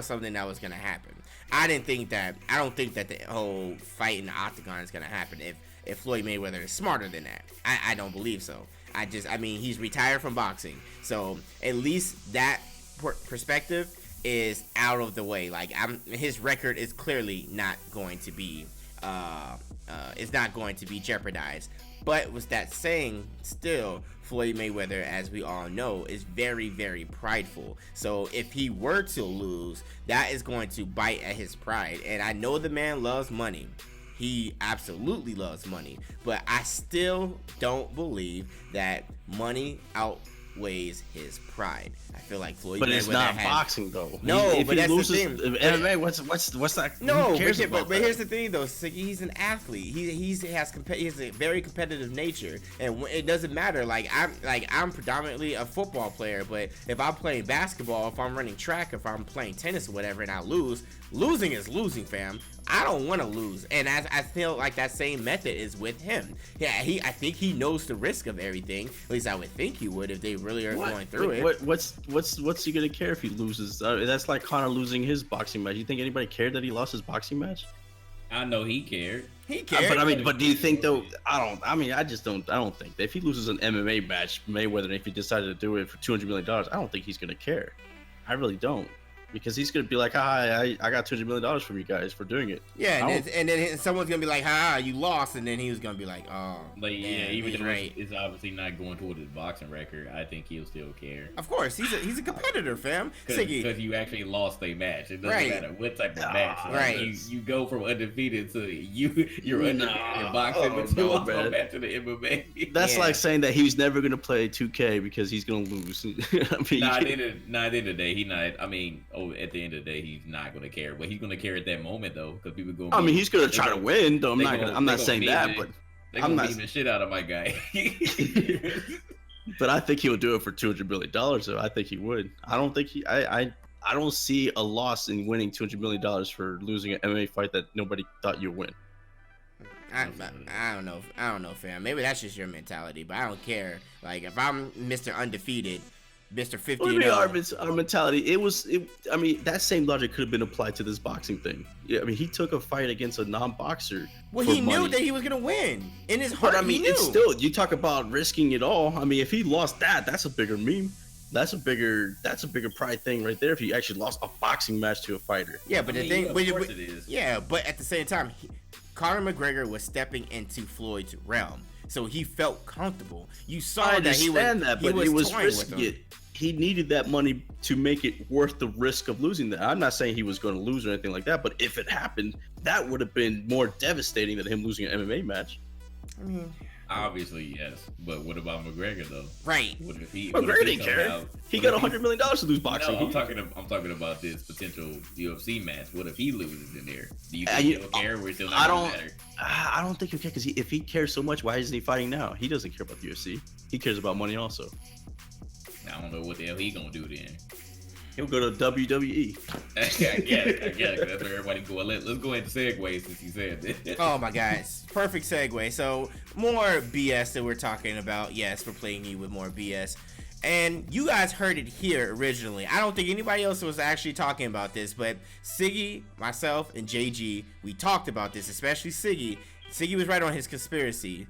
something that was gonna happen. I don't think that the whole fight in the Octagon is gonna happen if Floyd Mayweather is smarter than that. I don't believe so. I mean, he's retired from boxing, so at least that perspective is out of the way. Like, his record is clearly not going to be jeopardized. But with that saying, still, Floyd Mayweather, as we all know, is very, very prideful. So if he were to lose, that is going to bite at his pride. And I know the man loves money. He absolutely loves money. But I still don't believe that money outweighs his pride. I feel like Floyd Mayweather it's not boxing though. No, if but he that's loses, the thing. MMA, what's that? No, but here's the thing though. Siggy, he's an athlete. He has a very competitive nature, and it doesn't matter. Like I'm predominantly a football player, but if I'm playing basketball, if I'm running track, if I'm playing tennis or whatever, and I lose, losing is losing, fam. I don't want to lose, and I feel like that same method is with him. Yeah, I think he knows the risk of everything. At least I would think he would if they really are going through it. What's he gonna care if he loses? That's like Conor losing his boxing match. You think anybody cared that he lost his boxing match? I know he cared. He cared. But do you think though? I don't think that if he loses an MMA match, Mayweather, and if he decided to do it for $200 million, I don't think he's gonna care. I really don't. Because he's gonna be like, hi, I got $200 million from you guys for doing it. Yeah, and then someone's gonna be like, ha, you lost, and then he was gonna be like, oh, like, damn, yeah, even though right. it's obviously not going toward his boxing record, I think he'll still care. Of course, he's a competitor, fam. Because you actually lost a match. It doesn't matter what type of match. Like, right. You go from undefeated to you're undefeated in boxing, but you lost one match to the MMA. That's like saying that he's never gonna play 2K because he's gonna lose. At the end of the day, at the end of the day, he's not gonna care, but he's gonna care at that moment though, because people go. He's gonna try to win, though. I'm not saying that, but I'm not beating the shit out of my guy. But I think he'll do it for $200 million. Though I think he would. I don't think I don't see a loss in winning $200 million for losing an MMA fight that nobody thought you'd win. I don't know, fam. Maybe that's just your mentality, but I don't care. Like, if I'm Mr. Undefeated, Mr. 50 our mentality, that same logic could have been applied to this boxing thing. Yeah, he took a fight against a non-boxer. Well, he knew that he was gonna win. In his heart, he knew. It's still, you talk about risking it all. If he lost that's a bigger meme. That's a bigger pride thing right there. If he actually lost a boxing match to a fighter. Yeah, but the thing, it is. Yeah, but at the same time, Conor McGregor was stepping into Floyd's realm, so he felt comfortable. You saw that he was risking it. He needed that money to make it worth the risk of losing that. I'm not saying he was going to lose or anything like that, but if it happened, that would have been more devastating than him losing an MMA match. Obviously, yes. But what about McGregor though? Right. What if he? McGregor didn't care. He got $100 million to lose boxing. No, I'm talking about this potential UFC match. What if he loses in there? Do you think he'll care? Or still not gonna matter? I don't think he'll care, because if he cares so much, why isn't he fighting now? He doesn't care about the UFC. He cares about money also. I don't know what the hell he gonna do then. He'll go to WWE. I guess that's where everybody go. Let's go ahead and segue since you said that. Oh my guys, perfect segue. So more BS that we're talking about. Yes, we're playing you with more BS. And you guys heard it here originally. I don't think anybody else was actually talking about this, but Siggy, myself, and JG, we talked about this, especially Siggy. Siggy was right on his conspiracy.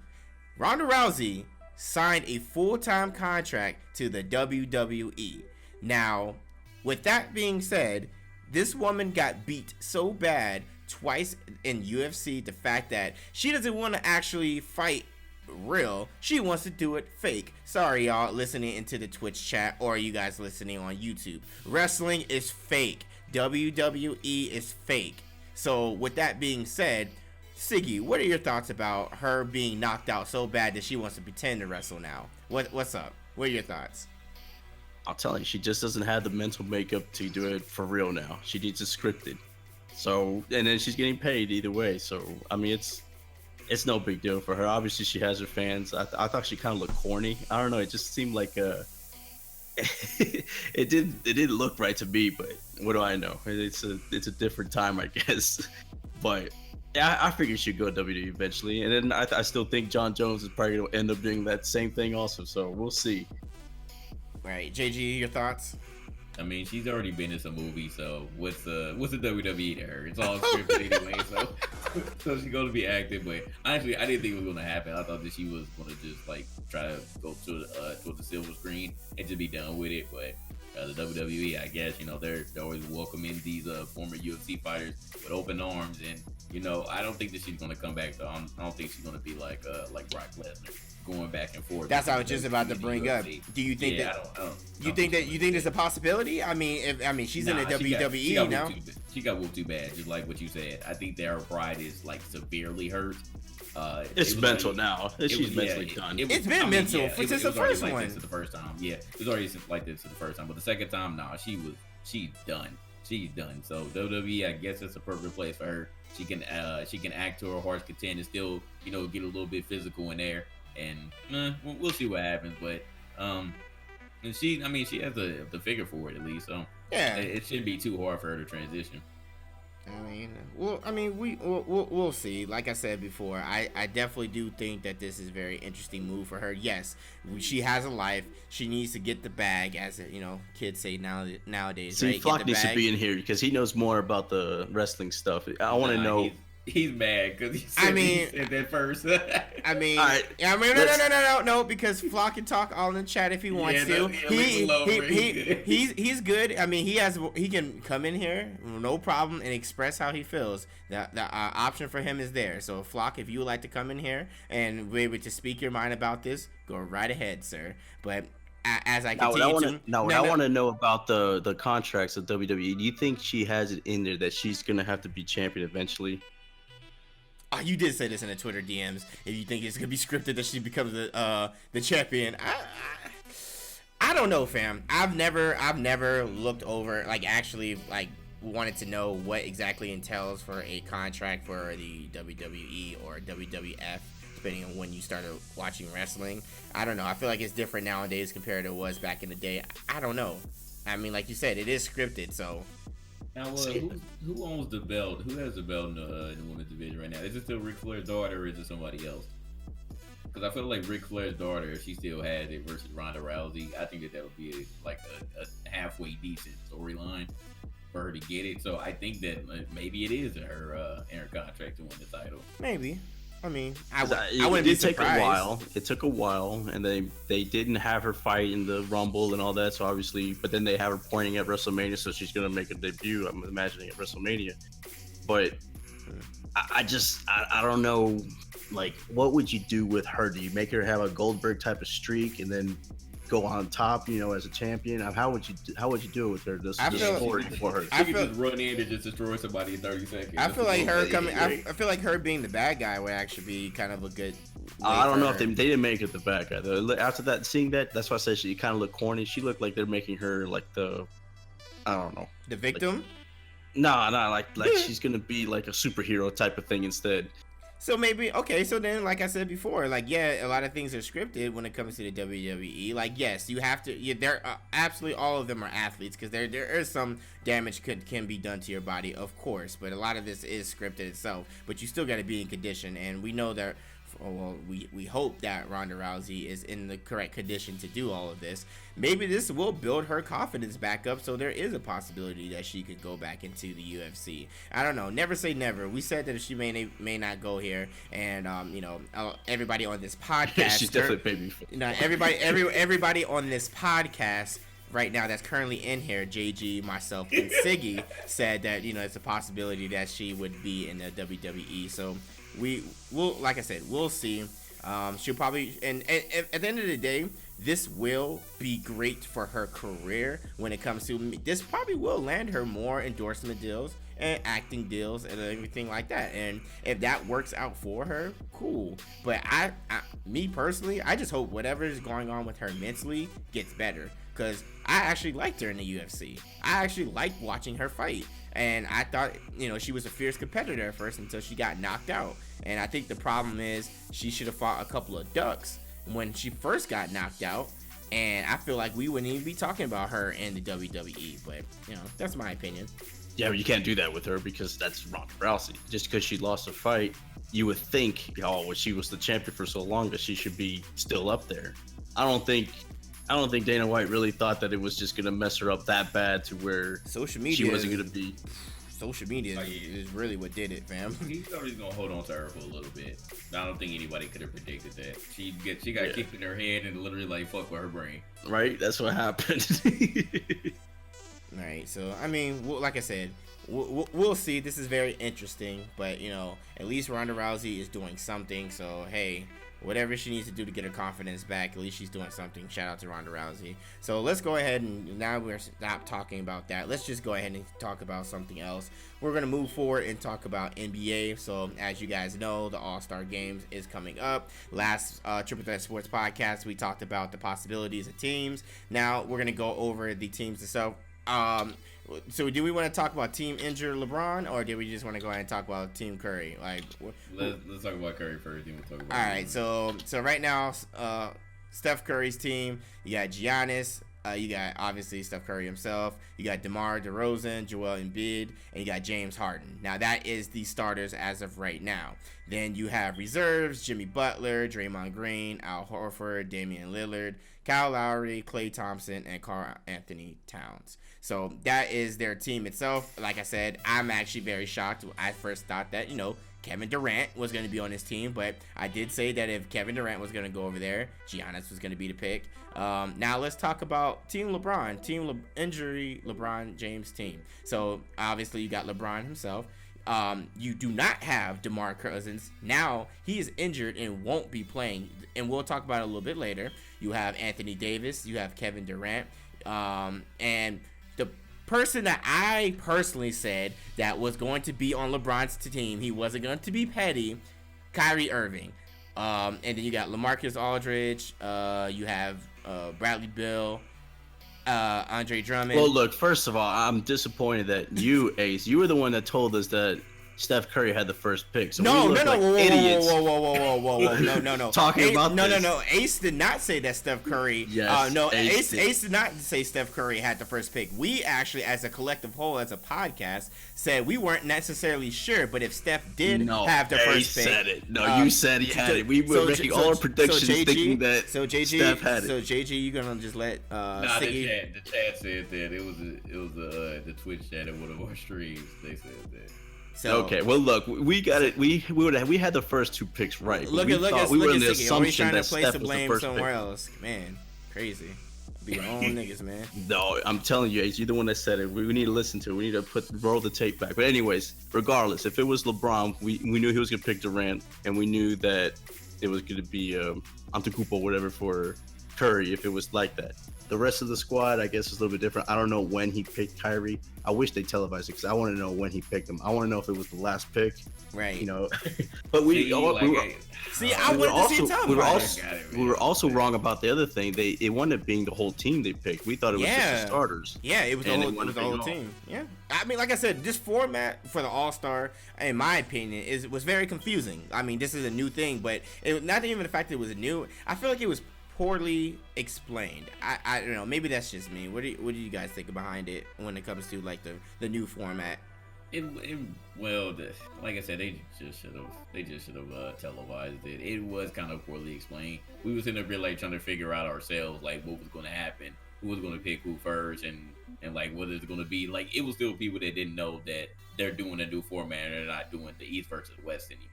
Ronda Rousey signed a full-time contract to the WWE. Now, with that being said, this woman got beat so bad twice in UFC, the fact that she doesn't want to actually fight real, she wants to do it fake. Sorry y'all listening into the Twitch chat or you guys listening on YouTube. Wrestling is fake. WWE is fake. So with that being said, Siggy, what are your thoughts about her being knocked out so bad that she wants to pretend to wrestle now? What's up? What are your thoughts? I'll tell you, she just doesn't have the mental makeup to do it for real now. She needs it scripted. So, and then she's getting paid either way. So, I mean, it's no big deal for her. Obviously, she has her fans. I thought she kind of looked corny. I don't know. It just seemed like it didn't look right to me. But what do I know? It's a different time, I guess. But yeah, I figured she'd go to WWE eventually. And then I still think John Jones is probably going to end up doing that same thing also. So we'll see. Right, JG, your thoughts? I mean, she's already been in some movies, so what's the WWE to her? It's all scripted anyway, so she's gonna be active. But honestly, I didn't think it was gonna happen. I thought that she was gonna just like try to go to the silver screen and just be done with it. But the WWE, I guess, they're always welcoming these former UFC fighters with open arms, and I don't think that she's gonna come back. I don't think she's gonna be like Brock Lesnar, going back and forth. That's what I was just about to bring up. Do you think you think there's a possibility? I mean, she's in the WWE now. She got whooped too bad, just like what you said. I think that her pride is like severely hurt. It's mental now. She's mentally done. It's been mental since the first one. This is the first time. Yeah, it was already like this the first time, but the second time, she's done. She's done. So WWE, I guess that's a perfect place for her. She can act to her heart's content and still, get a little bit physical in there. And we'll see what happens, but and she has the figure for it at least, so yeah, it shouldn't be too hard for her to transition. We'll see. Like I said before, I definitely do think that this is a very interesting move for her. Yes, she has a life. She needs to get the bag, as kids say nowadays. See, right? Flock needs to be in here because he knows more about the wrestling stuff. I want to know. He's mad because he said that first. All right. No, because Flock can talk all in the chat if he wants to. He's good. I mean, he can come in here, no problem, and express how he feels. The option for him is there. So, Flock, if you would like to come in here and be able to speak your mind about this, go right ahead, sir. But as I continue I want to know about the contracts of WWE. Do you think she has it in there that she's gonna have to be champion eventually? Oh, you did say this in the Twitter DMs. If you think it's gonna be scripted that she becomes the champion, I don't know, fam. I've never looked over actually wanted to know what exactly entails for a contract for the WWE or WWF, depending on when you started watching wrestling. I don't know. I feel like it's different nowadays compared to what it was back in the day. I don't know. I mean, like you said, it is scripted, so. Now, who owns the belt? Who has the belt in the women's division right now? Is it still Ric Flair's daughter, or is it somebody else? Because I feel like Ric Flair's daughter, if she still has it versus Ronda Rousey, I think that would be a halfway decent storyline for her to get it. So I think that maybe it is in her contract to win the title. Maybe. I mean, I it wouldn't be take surprised. a while. It took a while, and they didn't have her fight in the Rumble and all that. So obviously, but then they have her pointing at WrestleMania, so she's gonna make a debut. I'm imagining at WrestleMania. But I don't know. Like, what would you do with her? Do you make her have a Goldberg type of streak and then go on top, as a champion? How would you do it with her? She could just run in and just destroy somebody in 30 seconds. I feel like her coming. I feel like her being the bad guy would actually be kind of a good. I don't know if they didn't make it the bad guy though. After that, seeing that's why I said she kind of looked corny. She looked like they're making her like the, I don't know, the victim. Like she's gonna be like a superhero type of thing instead. So maybe, okay, so then, like I said before, a lot of things are scripted when it comes to the WWE. Yes, you have to, there absolutely all of them are athletes, because there is some damage can be done to your body, of course, but a lot of this is scripted itself, but you still got to be in condition, and we know that well, we hope that Ronda Rousey is in the correct condition to do all of this. Maybe this will build her confidence back up, so there is a possibility that she could go back into the UFC. I don't know. Never say never. We said that she may not go here, and everybody on this podcast, she's definitely baby. Everybody on this podcast right now that's currently in here, JG, myself, and Siggy, said that it's a possibility that she would be in the WWE. So we'll like I said, we'll see. She'll probably and at the end of the day, this will be great for her career when it comes to this. Probably will land her more endorsement deals and acting deals and everything like that. And if that works out for her, cool. But me personally, I just hope whatever is going on with her mentally gets better, because I actually liked her in the UFC. I actually liked watching her fight, and I thought she was a fierce competitor at first until she got knocked out. And I think the problem is she should have fought a couple of ducks when she first got knocked out, and I feel like we wouldn't even be talking about her in the WWE. But that's my opinion. Yeah, but you can't do that with her because that's Ronda Rousey. Just because she lost a fight, you would think, she was the champion for so long that she should be still up there. I don't think Dana White really thought that it was just gonna mess her up that bad to where social media she wasn't gonna be. Social media is really what did it, fam. He thought he was gonna hold on to her for a little bit. I don't think anybody could have predicted that. She got kicked in her head and literally fuck with her brain. Right, that's what happened. All right, so I mean, like I said, we'll see. This is very interesting, but at least Ronda Rousey is doing something. So hey, whatever she needs to do to get her confidence back, at least she's doing something. Shout out to Ronda Rousey. So let's go ahead and now we're stop talking about that. Let's just go ahead and talk about something else. We're gonna move forward and talk about NBA. So as you guys know, the All-Star Games is coming up. Last Triple Threat Sports podcast, we talked about the possibilities of teams. Now we're gonna go over the teams itself. So do we want to talk about Team Injured LeBron, or do we just want to go ahead and talk about Team Curry? Let's talk about Curry first, then we'll talk about. All right, so right now, Steph Curry's team, you got Giannis, you got obviously Steph Curry himself, you got DeMar DeRozan, Joel Embiid, and you got James Harden. Now that is the starters as of right now. Then you have reserves: Jimmy Butler, Draymond Green, Al Horford, Damian Lillard, Kyle Lowry, Klay Thompson, and Karl Anthony Towns. So that is their team itself. Like I said, I'm actually very shocked. I first thought that, Kevin Durant was going to be on his team, but I did say that if Kevin Durant was going to go over there, Giannis was going to be the pick. Now let's talk about Team LeBron, injury LeBron James team. So obviously you got LeBron himself. You do not have DeMar Cousins. Now he is injured and won't be playing, and we'll talk about it a little bit later. You have Anthony Davis, you have Kevin Durant, and the person that I personally said that was going to be on LeBron's team, he wasn't going to be petty, Kyrie Irving. And then you got LaMarcus Aldridge, you have Bradley Beal, Andre Drummond. Well, look, first of all, I'm disappointed that you, Ace, you were the one that told us that Steph Curry had the first pick. So no, idiots. Whoa, no. Talking about this. No. Ace did not say that Steph Curry. Yes, Ace did not say Steph Curry had the first pick. We actually, as a collective whole, as a podcast, said we weren't necessarily sure, but if Steph did have the first pick, said it. No, you said he had it. We were making all our predictions thinking that Steph had it. So JG, you gonna just let the chat said that it was the Twitch chat in one of our streams. They said that. So, okay, well, look, we got it. We had the first two picks right. We were in the assumption that Steph was the blame first somewhere else. Man, crazy. Be your own niggas, man. No, I'm telling you, Ace, you're the one that said it. We need to listen to it. We need to roll the tape back. But anyways, regardless, if it was LeBron, we knew he was gonna pick Durant, and we knew that it was gonna be Antetokounmpo, whatever, for Curry. If it was like that. The rest of the squad, I guess, is a little bit different. I don't know when he picked Kyrie. I wish they televised it because I want to know when he picked him. I want to know if it was the last pick. Right. But we were also wrong about the other thing. It wound up being the whole team they picked. We thought it was just the starters. Yeah, it was the whole team. Yeah. I mean, like I said, this format for the All-Star, in my opinion, was very confusing. I mean, this is a new thing, but not even the fact that it was new. I feel like it was poorly explained. I don't know, maybe that's just me. What do you guys think behind it when it comes to like the new format? Well, like I said, they just should have televised it. It was kind of poorly explained. We was in a bit like trying to figure out ourselves like what was going to happen, who was going to pick who first, and like what is it going to be. Like it was still people that didn't know that they're doing a new format and they're not doing the East versus West anymore.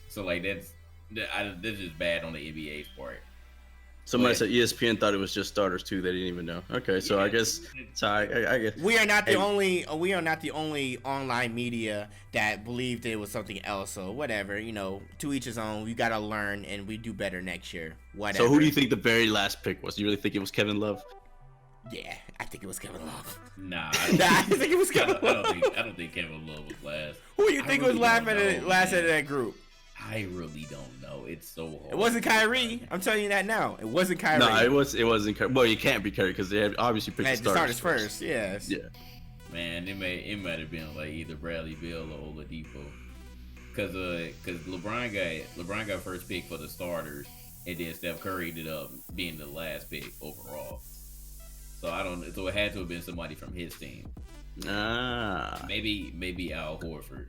So like that's just bad on the NBA's part. Somebody said ESPN thought it was just starters too. They didn't even know. Okay, so yeah. I guess I guess we are not the only online media that believed it was something else. So whatever, to each his own. We gotta learn, and we do better next year. Whatever. So who do you think the very last pick was? You really think it was Kevin Love? Yeah, I think it was Kevin Love. Nah, I think it was Kevin Love. I don't think Kevin Love was last. Who do you think was last out of that group? I really don't know. It's so hard. It wasn't Kyrie. I'm telling you that now. It wasn't Kyrie. No, it wasn't Kyrie. Well, you can't be Kyrie because they had obviously picked the starters first. Yes. Yeah. Man, it might have been like either Bradley Beal or Oladipo, because LeBron got first pick for the starters, and then Steph Curry ended up being the last pick overall. So So it had to have been somebody from his team. Maybe Al Horford.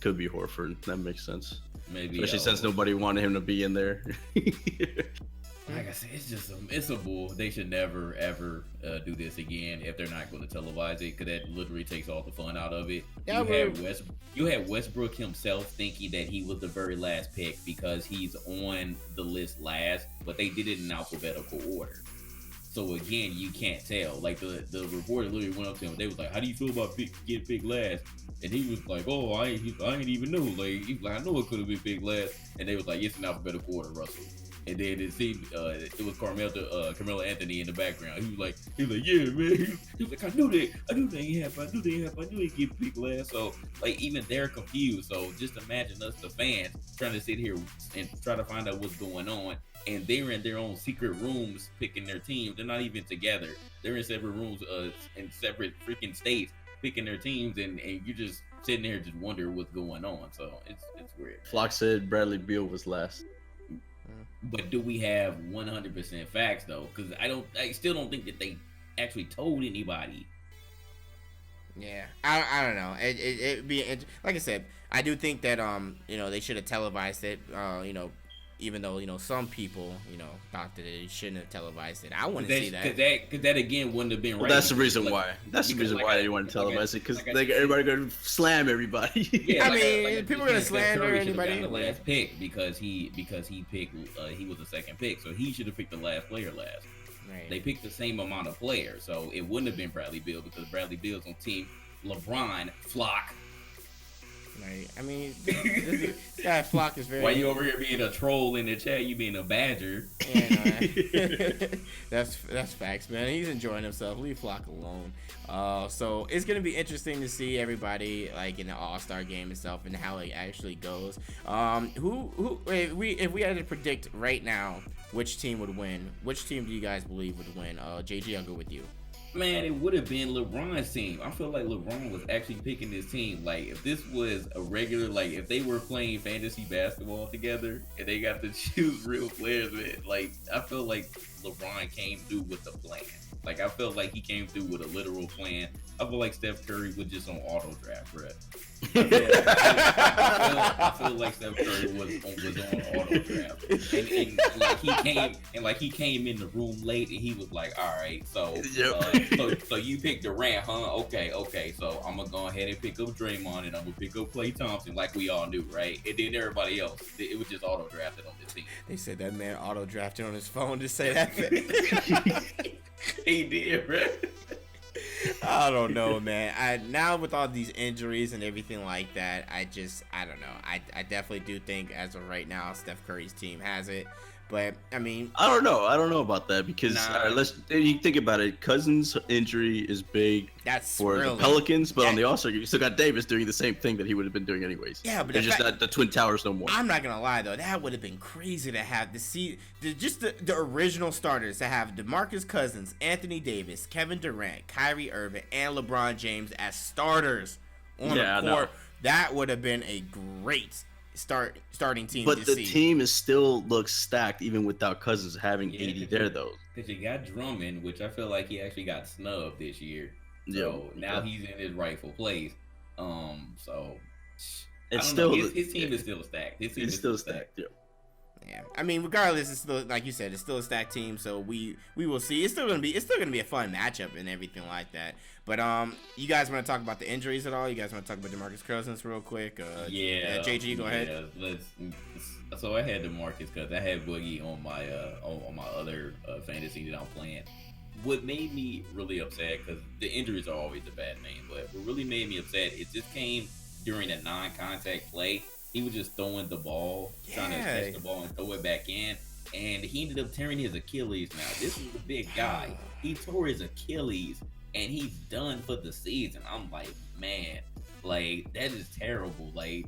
Could be Horford. That makes sense. Maybe, especially since nobody wanted him to be in there. Like I said, it's a bull. They should never ever do this again if they're not going to televise it, because that literally takes all the fun out of it. Yeah, you had Westbrook himself thinking that he was the very last pick because he's on the list last, but they did it in alphabetical order. So again, you can't tell. Like the reporter literally went up to him. They was like, "How do you feel about getting picked last?" And he was like, "Oh, I ain't even know. Like, he was like, I know it could have been picked last." And they was like, "It's an alphabetical order, Russell." And then it seemed it was Carmelo Anthony in the background. He was like, "Yeah, man." He was like, "I knew they get picked last." So like even they're confused. So just imagine us, the fans, trying to sit here and try to find out what's going on. And they're in their own secret rooms picking their teams. They're not even together. They're in separate rooms, in separate freaking states, picking their teams, and you're just sitting there just wondering what's going on. So it's weird. Flock said Bradley Beal was last. But do we have 100% facts though? Because I still don't think that they actually told anybody. Yeah, I don't know. It'd be like I said. I do think that they should have televised it. Even though some people thought that they shouldn't have televised it. I want to see that. Because that again wouldn't have been right. Well, that's the reason why. That's the reason why they want to televise it, because everybody gonna slam everybody. Yeah, people are gonna slander anybody. The last pick because he picked he was the second pick, so he should have picked the last player last. Right. They picked the same amount of players, so it wouldn't have been Bradley Beal because Bradley Beal's on team LeBron Flock. Right. I mean, this guy Flock is very. Why you over here being a troll in the chat? You being a badger? Yeah, that's facts, man. He's enjoying himself. Leave Flock alone. So it's gonna be interesting to see everybody like in the All-Star game itself and how it actually goes. If we had to predict right now which team would win, which team do you guys believe would win? JG, I'll go with you. Man, it would have been LeBron's team. I feel like LeBron was actually picking this team. Like, if this was a regular, like, if they were playing fantasy basketball together and they got to choose real players, man, like, I feel like LeBron came through with the plan. Like, I felt like he came through with a literal plan. I feel like Steph Curry was just on auto draft, bro. I feel like Steph Curry was on auto draft, and he came in the room late, and he was like, "All right, so you picked Durant, huh? Okay, so I'm gonna go ahead and pick up Draymond, and I'm gonna pick up Klay Thompson, like we all knew, right? And then everybody else, it was just auto drafted on this team. They said that man auto drafted on his phone to say that. He did, right? I don't know, man. Now with all these injuries and everything like that, I don't know. I definitely do think as of right now, Steph Curry's team has it. But I mean, I don't know about that because you think about it. Cousins' injury is big for the Pelicans, but on the All-Star game, you still got Davis doing the same thing that he would have been doing anyways. Yeah, but they're just not the Twin Towers no more. I'm not gonna lie though, that would have been crazy to have the original starters to have DeMarcus Cousins, Anthony Davis, Kevin Durant, Kyrie Irving, and LeBron James as starters on the court. That would have been a great starting team. But the team is still looks stacked even without Cousins having 80 there though. Because you got Drummond, which I feel like he actually got snubbed this year. So now he's in his rightful place. So I It's don't know. still His team is still stacked. His team it's is still stacked. stacked. Yeah. Yeah, I mean, regardless, it's still like you said, it's still a stacked team. So we will see. It's still gonna be a fun matchup and everything like that. But you guys want to talk about the injuries at all? You guys want to talk about DeMarcus Cousins real quick? JG, go ahead. So I had DeMarcus because I had Boogie on my other fantasy that I'm playing. What made me really upset, because the injuries are always a bad thing, but what really made me upset is this came during a non-contact play. He was just throwing the ball, trying to catch the ball and throw it back in, and he ended up tearing his Achilles. Now, this is the big guy. He tore his Achilles, and he's done for the season. I'm like, man, like, that is terrible. Like,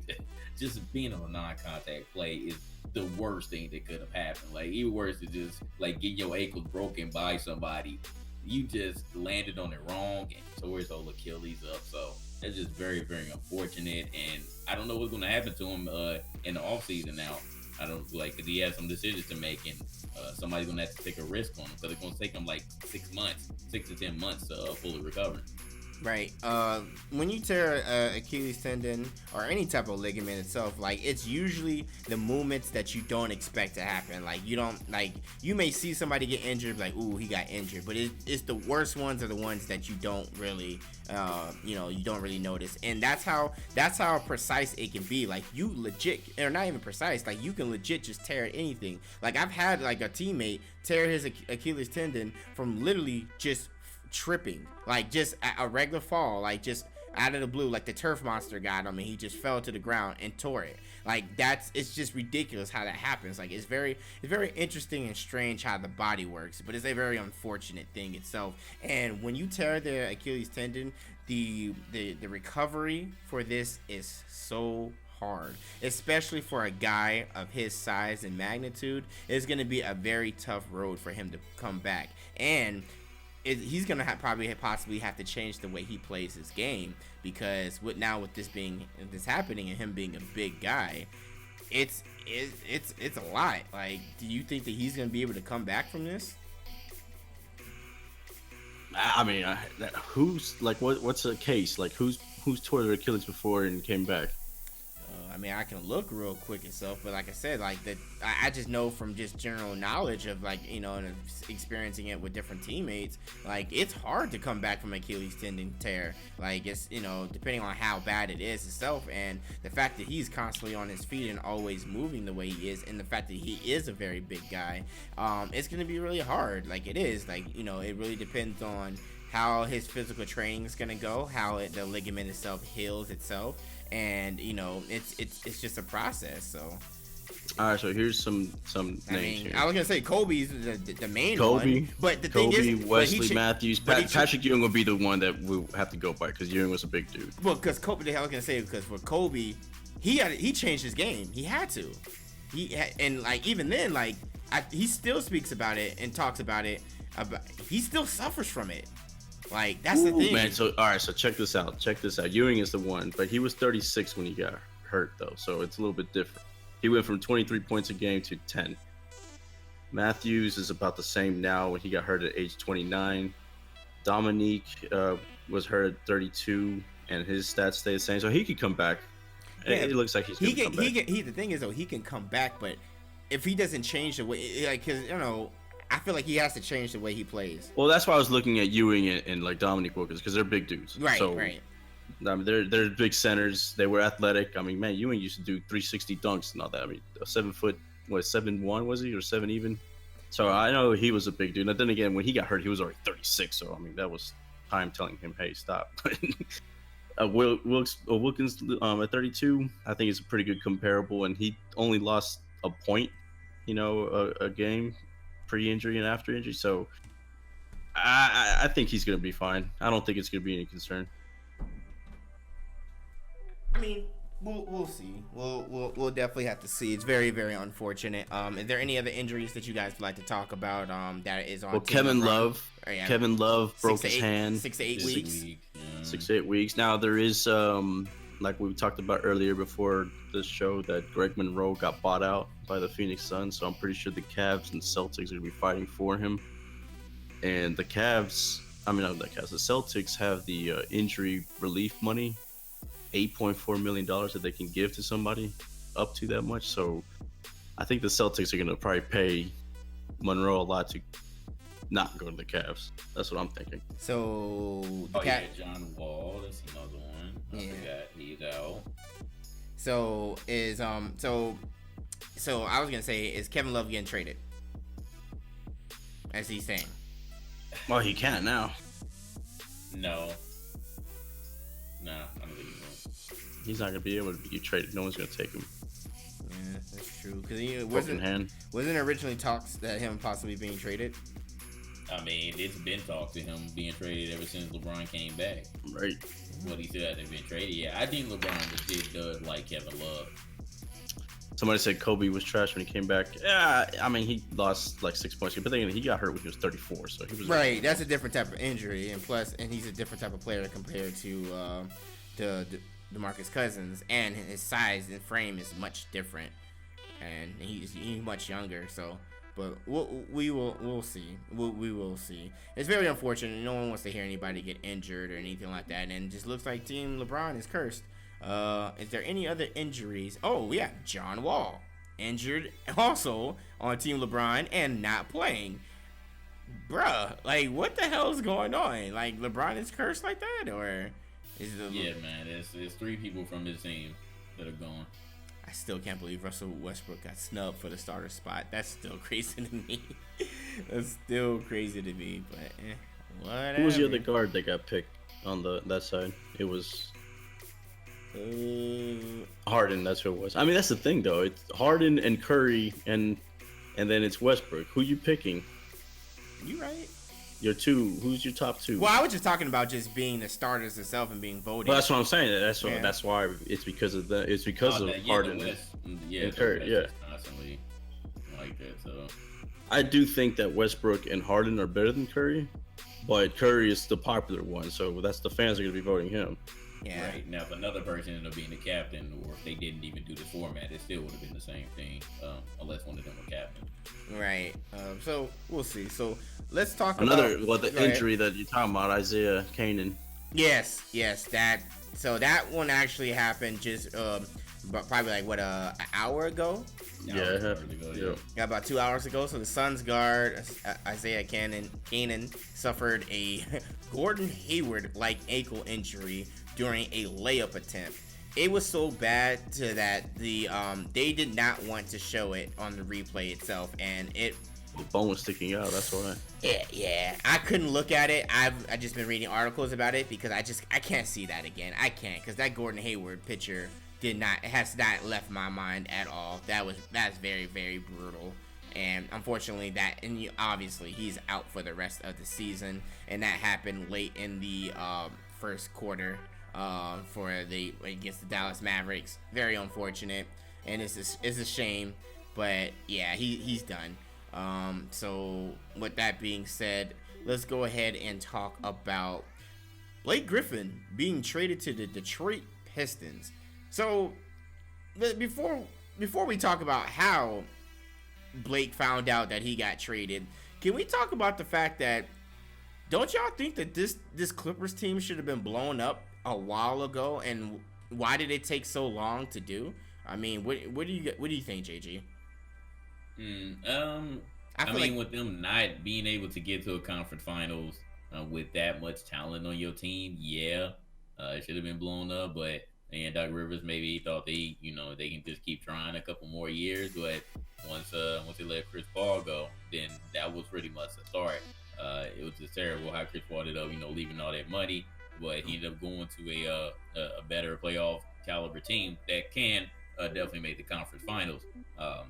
just being on a non-contact play is the worst thing that could have happened. Like, even worse is just, like, get your ankles broken by somebody. You just landed on it wrong and tore his whole Achilles up. So that's just very, very unfortunate. And I don't know what's going to happen to him in the offseason now. I don't like, because he has some decisions to make, and somebody's going to have to take a risk on him, because it's going to take him like 6 to 10 months to fully recover. Right. When you tear Achilles tendon or any type of ligament itself, like, it's usually the movements that you don't expect to happen. Like, you may see somebody get injured, like, ooh, he got injured, but it's the worst ones are the ones that you don't really, you don't really notice. And that's how precise it can be. Like, you legit, or not even precise, like, you can legit just tear anything. Like, I've had like a teammate tear his Achilles tendon from literally just tripping, like just a regular fall, like just out of the blue, like the turf monster got him and he just fell to the ground and tore it. Like, it's just ridiculous how that happens. Like, it's very interesting and strange how the body works, but it's a very unfortunate thing itself. And when you tear the Achilles tendon, the recovery for this is so hard, especially for a guy of his size and magnitude. It's going to be a very tough road for him to come back, and he's gonna possibly have to change the way he plays his game, because with this happening and him being a big guy, it's a lot. Like, do you think that he's gonna be able to come back from this? I mean, who's like, what's the case? Like, who's tore their Achilles before and came back? I mean, I can look real quick itself, but like I said, like that, I just know from just general knowledge of, like, and experiencing it with different teammates, like, it's hard to come back from Achilles tendon tear. Like, it's, depending on how bad it is itself, and the fact that he's constantly on his feet and always moving the way he is, and the fact that he is a very big guy, it's gonna be really hard. Like, it is, like, it really depends on how his physical training is gonna go, how the ligament itself heals itself. And it's just a process. So, all right. So here's some names here. I was gonna say Kobe's the main Kobe, one, but the Kobe, thing is, Wesley Matthews, Patrick Ewing will be the one that we'll have to go by, because Ewing was a big dude. Well, because Kobe, I was gonna say, because for Kobe, he changed his game. He had to. And like, even then, like, he still speaks about it and talks about it. He still suffers from it. Like, that's the thing, man. So, all right, so check this out. Ewing is the one, but he was 36 when he got hurt, though, so it's a little bit different. He went from 23 points a game to 10. Matthews is about the same now when he got hurt at age 29. Dominique was hurt at 32, and his stats stay the same, so he could come back. Yeah, it looks like he's going to come back. The thing is, though, he can come back, but if he doesn't change the way, like, because, I feel like he has to change the way he plays. Well, that's why I was looking at Ewing and like Dominique Wilkins, because they're big dudes. Right, so, right. I mean, they're big centers. They were athletic. I mean, man, Ewing used to do 360 dunks and all that. I mean, 7'1" was he, or 7 even? So I know he was a big dude. And then again, when he got hurt, he was already 36. So I mean, that was time telling him, hey, stop. Wilkins at 32, I think it's a pretty good comparable, and he only lost a point, a game pre-injury and after injury. So I think he's going to be fine. I don't think it's going to be any concern. I mean, we'll see. We'll definitely have to see. It's very, very unfortunate. Is there any other injuries that you guys would like to talk about that is on? Well, Kevin Love. Kevin Love broke his hand. 6 to 8 weeks. 6 to 8 weeks. Now there is like we talked about earlier before this show, that Greg Monroe got bought out by the Phoenix Suns, so I'm pretty sure the Cavs and Celtics are going to be fighting for him. And the Celtics have the injury relief money $8.4 million that they can give to somebody up to that much. So I think the Celtics are going to probably pay Monroe a lot to not go to the Cavs. That's what I'm thinking. So John Wall. That's another one. I forgot he's out. So I was gonna say, is Kevin Love getting traded? As he's saying. Well, he can't now. No, I don't think he will. He's not gonna be able to get traded. No one's gonna take him. Yeah, that's true. Because wasn't originally talks that him possibly being traded? I mean, it's been talked to him being traded ever since LeBron came back. Right. What he said hasn't been traded. Yeah, I think LeBron does like Kevin Love. Somebody said Kobe was trash when he came back. Yeah, I mean, he lost like 6 points, but then he got hurt when he was 34, so he was right. That's a different type of injury, and he's a different type of player compared to DeMarcus Cousins, and his size and frame is much different, and he's much younger. So, but we'll see. We will see. It's very unfortunate. No one wants to hear anybody get injured or anything like that, and it just looks like Team LeBron is cursed. Is there any other injuries? Oh yeah, John Wall injured also on Team LeBron and not playing. Bruh, like what the hell is going on? Like LeBron is cursed like that, or is it? Yeah, man, there's 3 people from his team that are gone. I still can't believe Russell Westbrook got snubbed for the starter spot. That's still crazy to me. That's still crazy to me, but whatever. Who was the other guard that got picked on that side? It was Harden. That's who it was. I mean, that's the thing though. It's Harden and Curry, and then it's Westbrook. Who you picking? You right. Your two. Who's your top 2? Well, I was just talking about just being the starters itself and being voted. Well, that's what I'm saying. That's why it's because of that. It's because of Harden and Curry. Yeah. Constantly like that. So I do think that Westbrook and Harden are better than Curry, but Curry is the popular one, so that's the fans are going to be voting him. Yeah. Right. Now, if another person ended up being the captain, or if they didn't even do the format, it still would have been the same thing, unless one of them were captain. Right. So we'll see. So let's talk about the injury that you're talking about, Isaiah Canaan. Yes. That one actually happened just probably like an hour ago. Yeah. About 2 hours ago. So the Suns guard Isaiah Canaan suffered a Gordon Hayward-like ankle injury during a layup attempt. It was so bad to that they did not want to show it on the replay itself, and the bone was sticking out. That's why. Yeah. I couldn't look at it. I've just been reading articles about it because I can't see that again. I can't, because that Gordon Hayward picture has not left my mind at all. That's very, very brutal. And unfortunately obviously he's out for the rest of the season, and that happened late in the first quarter against the Dallas Mavericks. Very unfortunate, and it's a shame, but yeah, he's done. So with that being said, let's go ahead and talk about Blake Griffin being traded to the Detroit Pistons. So before we talk about how Blake found out that he got traded, can we talk about the fact that, don't y'all think that this Clippers team should have been blown up a while ago, and why did it take so long to do? I mean, what do you think, JG? I mean, with them not being able to get to a conference finals with that much talent on your team, it should have been blown up. But Doc Rivers maybe thought they can just keep trying a couple more years. But once they let Chris Paul go, then that was pretty much the start. It was just terrible how Chris Paul ended up, leaving all that money, but he ended up going to a better playoff caliber team that can definitely make the conference finals.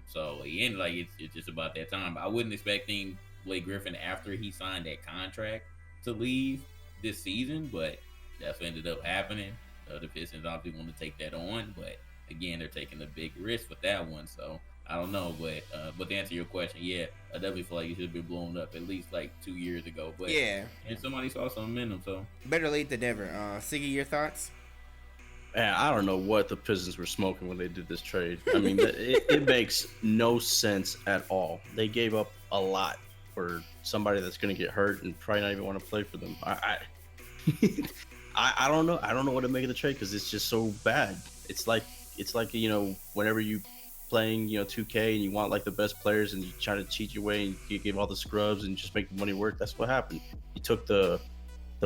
So again, it's just about that time. I wasn't expecting Blake Griffin, after he signed that contract, to leave this season, but that's what ended up happening. The Pistons obviously want to take that on, but again, they're taking a big risk with that one. So I don't know, but to answer your question, I definitely feel like it should have been blown up at least like 2 years ago. But and somebody saw something in them, so better late than never. Siggy, your thoughts? Man, I don't know what the Pistons were smoking when they did this trade. I mean, it makes no sense at all. They gave up a lot for somebody that's going to get hurt and probably not even want to play for them. I don't know. I don't know what to make of the trade because it's just so bad. It's like whenever you playing 2K and you want like the best players and you try to cheat your way and you give all the scrubs and just make the money work. That's what happened. You took the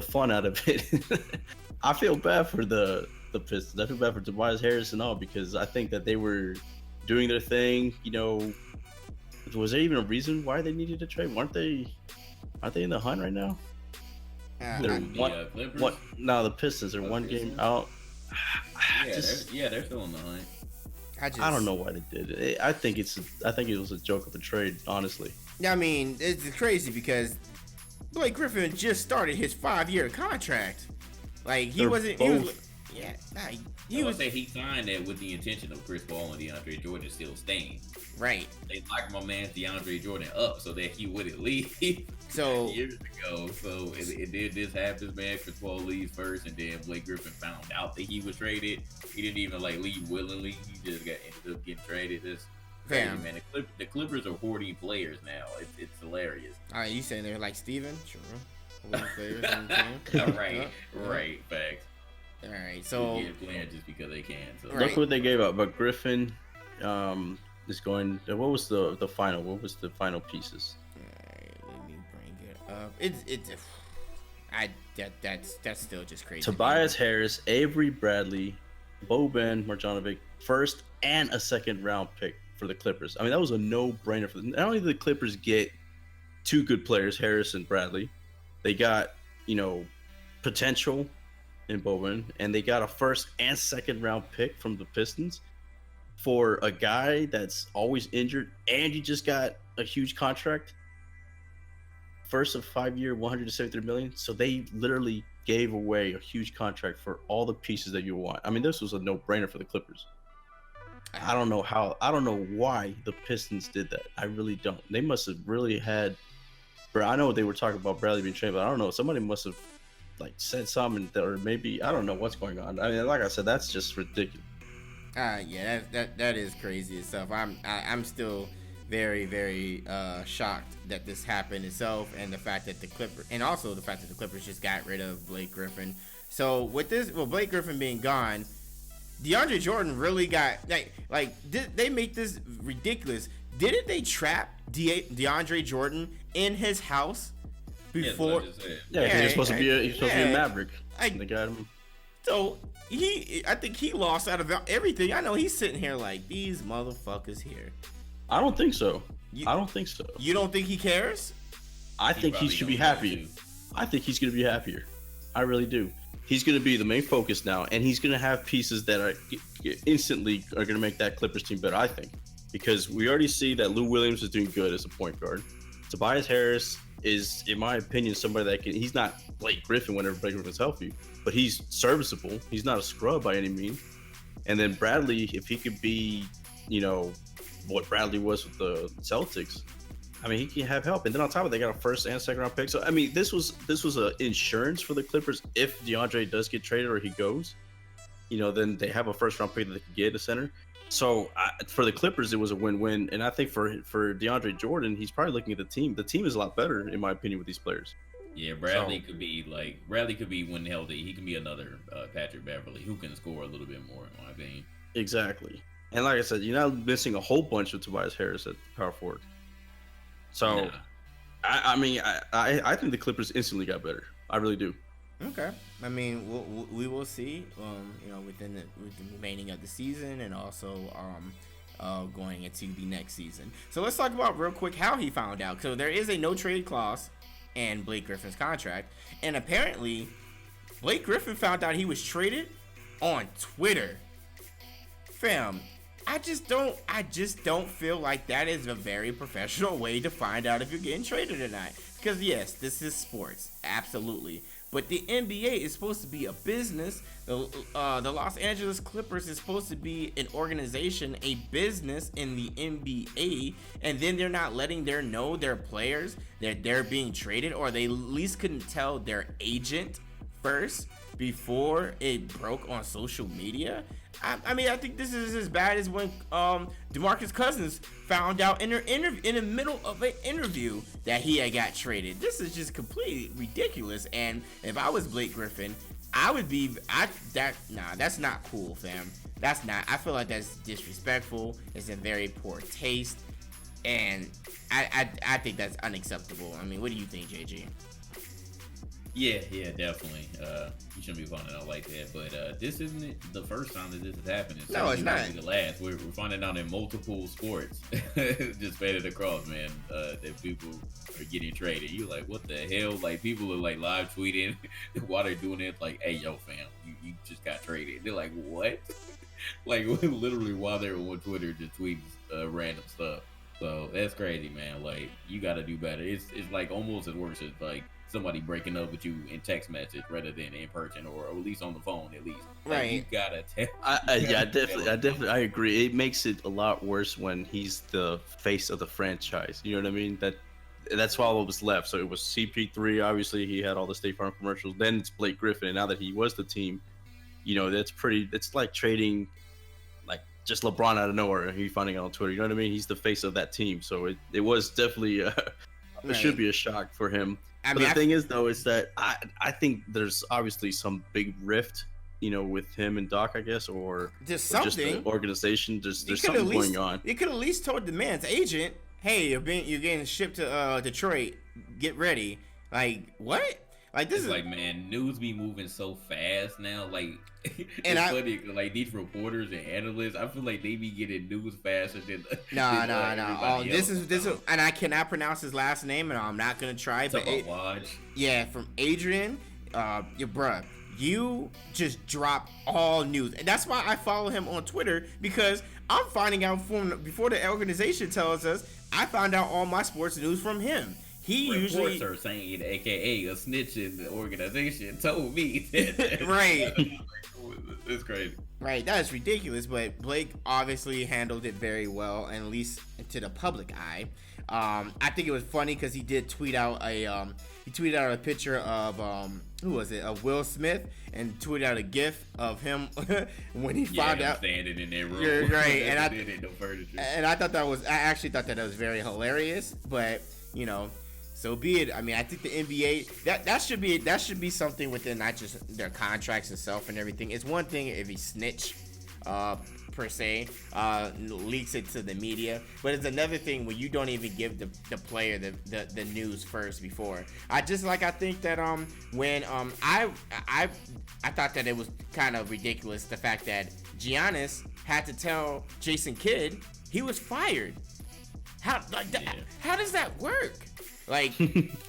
fun out of it. I feel bad for the Pistons. I feel bad for Tobias Harris and all because I think that they were doing their thing. Was there even a reason why they needed to trade? Aren't they in the hunt right now? They're Clippers? No, the Pistons are one game out. They're still in the hunt. I don't know why they did it. I think it was a joke of a trade, honestly. I mean, it's crazy because Blake Griffin just started his 5-year contract. Like he wasn't. He was say he signed that with the intention of Chris Paul and DeAndre Jordan still staying. Right. They locked my man DeAndre Jordan up so that he wouldn't leave. So years ago, so it did this happen, man. Chris Paul leaves first, and then Blake Griffin found out that he was traded. He didn't even leave willingly. He just ended up getting traded. This fam, man, the Clippers are hoarding players now. It's hilarious. You saying they're like Steven? Sure. Players on the team. Right, facts. All right, so playing just because they can. So. Right. Look what they gave up. But Griffin is going. What was the final? What was the final pieces? All right, let me bring it up. That's still just crazy. Tobias Harris, Avery Bradley, Boban Marjanovic, first and a second round pick for the Clippers. I mean, that was a no-brainer for them. Not only did the Clippers get two good players, Harris and Bradley, they got potential in Boban, and they got a first and second round pick from the Pistons for a guy that's always injured, and you just got a huge contract. First of 5-year, $173 million. So they literally gave away a huge contract for all the pieces that you want. I mean, this was a no-brainer for the Clippers. I don't know why the Pistons did that. I really don't. They must have really had. I know they were talking about Bradley being traded, but I don't know. Somebody must have said something, or maybe I don't know what's going on. I mean, like I said, that's just ridiculous. Yeah, that is crazy itself. I'm still very, very shocked that this happened itself, and the fact that the Clippers just got rid of Blake Griffin. So with Blake Griffin being gone, DeAndre Jordan really got they make this ridiculous. Didn't they trap DeAndre Jordan in his house before? Yeah, he was supposed to be a Maverick. They got him. So I think he lost out of everything. I know he's sitting here like, these motherfuckers here. I don't think so. I don't think so. You don't think he cares? I think he should be happy. I think he's going to be happier. I really do. He's going to be the main focus now, and he's going to have pieces that are instantly are going to make that Clippers team better, I think. Because we already see that Lou Williams is doing good as a point guard. Tobias Harris is, in my opinion, somebody that he's not Blake Griffin whenever Blake Griffin's healthy, but he's serviceable. He's not a scrub by any means. And then Bradley, if he could be, what Bradley was with the Celtics, I mean, he can have help. And then on top of it, they got a first and second round pick. So, I mean, this was a insurance for the Clippers. If DeAndre does get traded or he goes, then they have a first round pick that they can get a center. So for the Clippers, it was a win-win. And I think for DeAndre Jordan, he's probably looking at the team. The team is a lot better, in my opinion, with these players. Yeah, Bradley could be when healthy. He can be another Patrick Beverly who can score a little bit more, in my opinion. Exactly. And like I said, you're not missing a whole bunch of Tobias Harris at power forward. So, I mean, I think the Clippers instantly got better. I really do. Okay. I mean, we will see. Within the remaining of the season, and also going into the next season. So let's talk about real quick how he found out. So there is a no trade clause in Blake Griffin's contract, and apparently Blake Griffin found out he was traded on Twitter. Fam, I just don't feel like that is a very professional way to find out if you're getting traded or not. Because yes, this is sports, absolutely. But the NBA is supposed to be a business. The Los Angeles Clippers is supposed to be an organization, a business in the NBA, and then they're not letting their players that they're being traded, or they at least couldn't tell their agent first before it broke on social media. I mean, I think this is as bad as when DeMarcus Cousins found out in the middle of an interview that he had got traded. This is just completely ridiculous. And if I was Blake Griffin, That's not cool, fam. That's not. I feel like that's disrespectful. It's in very poor taste, and I think that's unacceptable. I mean, what do you think, JG? Yeah, definitely. You shouldn't be finding out like that. But this isn't the first time that this has happened. No, it's not. The last. We're finding out in multiple sports, just faded across, man. That people are getting traded. You're like, what the hell? Like, people are like live tweeting while they're doing it. Like, hey, yo, fam, you just got traded. They're like, what? Like, literally while they're on Twitter, just tweeting random stuff. So that's crazy, man. Like, you got to do better. It's like almost as worse as like somebody breaking up with you in text message rather than in person, or at least on the phone at least. Like, Right. you gotta tell. I definitely I agree. It makes it a lot worse when he's the face of the franchise. You know what I mean? That's all that was left. So it was CP3. Obviously, he had all the State Farm commercials. Then it's Blake Griffin, and now that he was the team, you know, it's like trading like just LeBron out of nowhere. And he finding out on Twitter. You know what I mean? He's the face of that team. So it was definitely it should be a shock for him. But the thing is, though, is that I think there's obviously some big rift, you know, with him and Doc, I guess, or Just just something. the organization. There's something going on. You could at least told the man's agent, "Hey, you're getting shipped to Detroit. Get ready." Like, what? Like, this It's is like, man, news be moving so fast now. Like, And it's funny. Like, these reporters and analysts, I feel like they be getting news faster than no. everybody This else. is, and I cannot pronounce his last name, and I'm not gonna try. Talk But about Waj. yeah, from Adrian, your bruh, you just drop all news, and that's why I follow him on Twitter, because I'm finding out before the organization tells us. I found out all my sports news from him. He Reports usually are saying, aka a snitch in the organization, told me that. Right. It's crazy. Right, that is ridiculous, but Blake obviously handled it very well, and at least to the public eye. I think it was funny because he did tweet out a picture of who was it? Of Will Smith, and tweeted out a GIF of him when he found out standing in that room. You're right, and I actually thought that was very hilarious, but you know. So be it. I mean, I think the NBA that should be something within not just their contracts itself and everything. It's one thing if he snitch, per se, leaks it to the media, but it's another thing when you don't even give the player the news first before. I think that when I thought that it was kind of ridiculous the fact that Giannis had to tell Jason Kidd he was fired. How does that work? Like,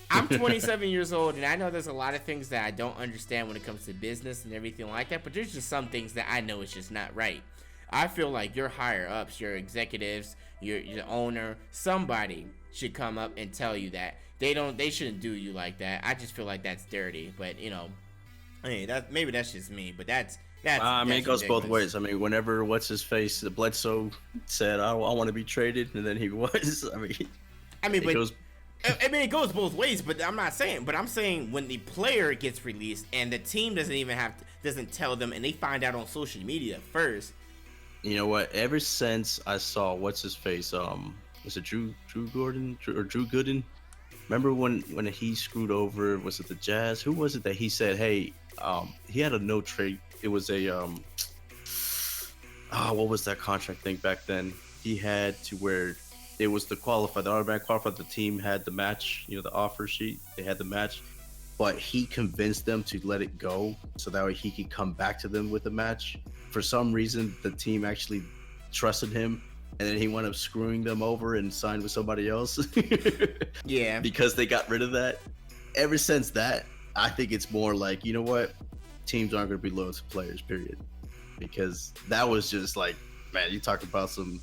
I'm 27 years old, and I know there's a lot of things that I don't understand when it comes to business and everything like that, but there's just some things that I know is just not right. I feel like your higher ups, your executives, your owner, somebody should come up and tell you that. They shouldn't do you like that. I just feel like that's dirty, but you know, hey, maybe that's just me, but that's I mean, it goes ridiculous. both ways. I mean, whenever the Bledsoe said, I want to be traded, and then he was. It goes both ways, but I'm saying when the player gets released and the team doesn't tell them, and they find out on social media first. You know what? Ever since I saw what's his face, was it Drew Gooden? Remember when he screwed over? Was it the Jazz? Who was it that he said, hey, he had a no trade? It was a what was that contract thing back then? He had to where. It was the automatic qualifier. The team had the match, you know, the offer sheet. They had the match, but he convinced them to let it go so that way he could come back to them with a match. For some reason, the team actually trusted him, and then he wound up screwing them over and signed with somebody else. Yeah. Because they got rid of that. Ever since that, I think it's more like, you know what? Teams aren't going to be loyal to players, period. Because that was just like, man, you talk about some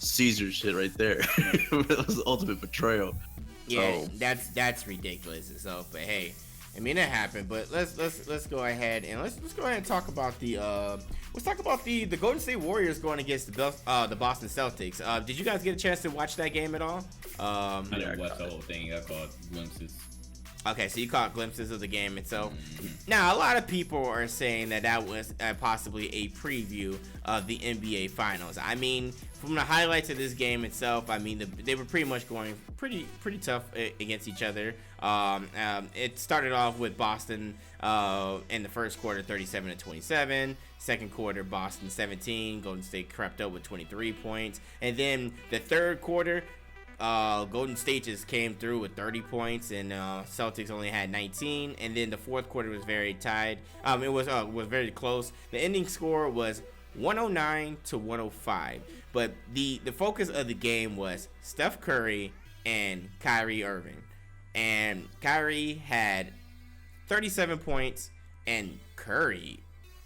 Caesar shit right there. It was the ultimate betrayal. Yeah, so that's ridiculous itself. But hey, I mean it happened. But let's go ahead and let's go ahead and talk about the Golden State Warriors going against the Boston Celtics. Did you guys get a chance to watch that game at all? I didn't watch the whole thing. I caught glimpses. Okay, so you caught glimpses of the game itself. Now, a lot of people are saying that was possibly a preview of the NBA Finals. I mean, from the highlights of this game itself, I mean, they were pretty much going pretty tough against each other. It started off with Boston in the first quarter, 37-27. Second quarter, Boston 17. Golden State crept up with 23 points. And then the third quarter, Golden State just came through with 30 points, and Celtics only had 19. And then the fourth quarter was very tied. It was very close. The ending score was 109-105. But the focus of the game was Steph Curry and Kyrie Irving. And Kyrie had 37 points, and Curry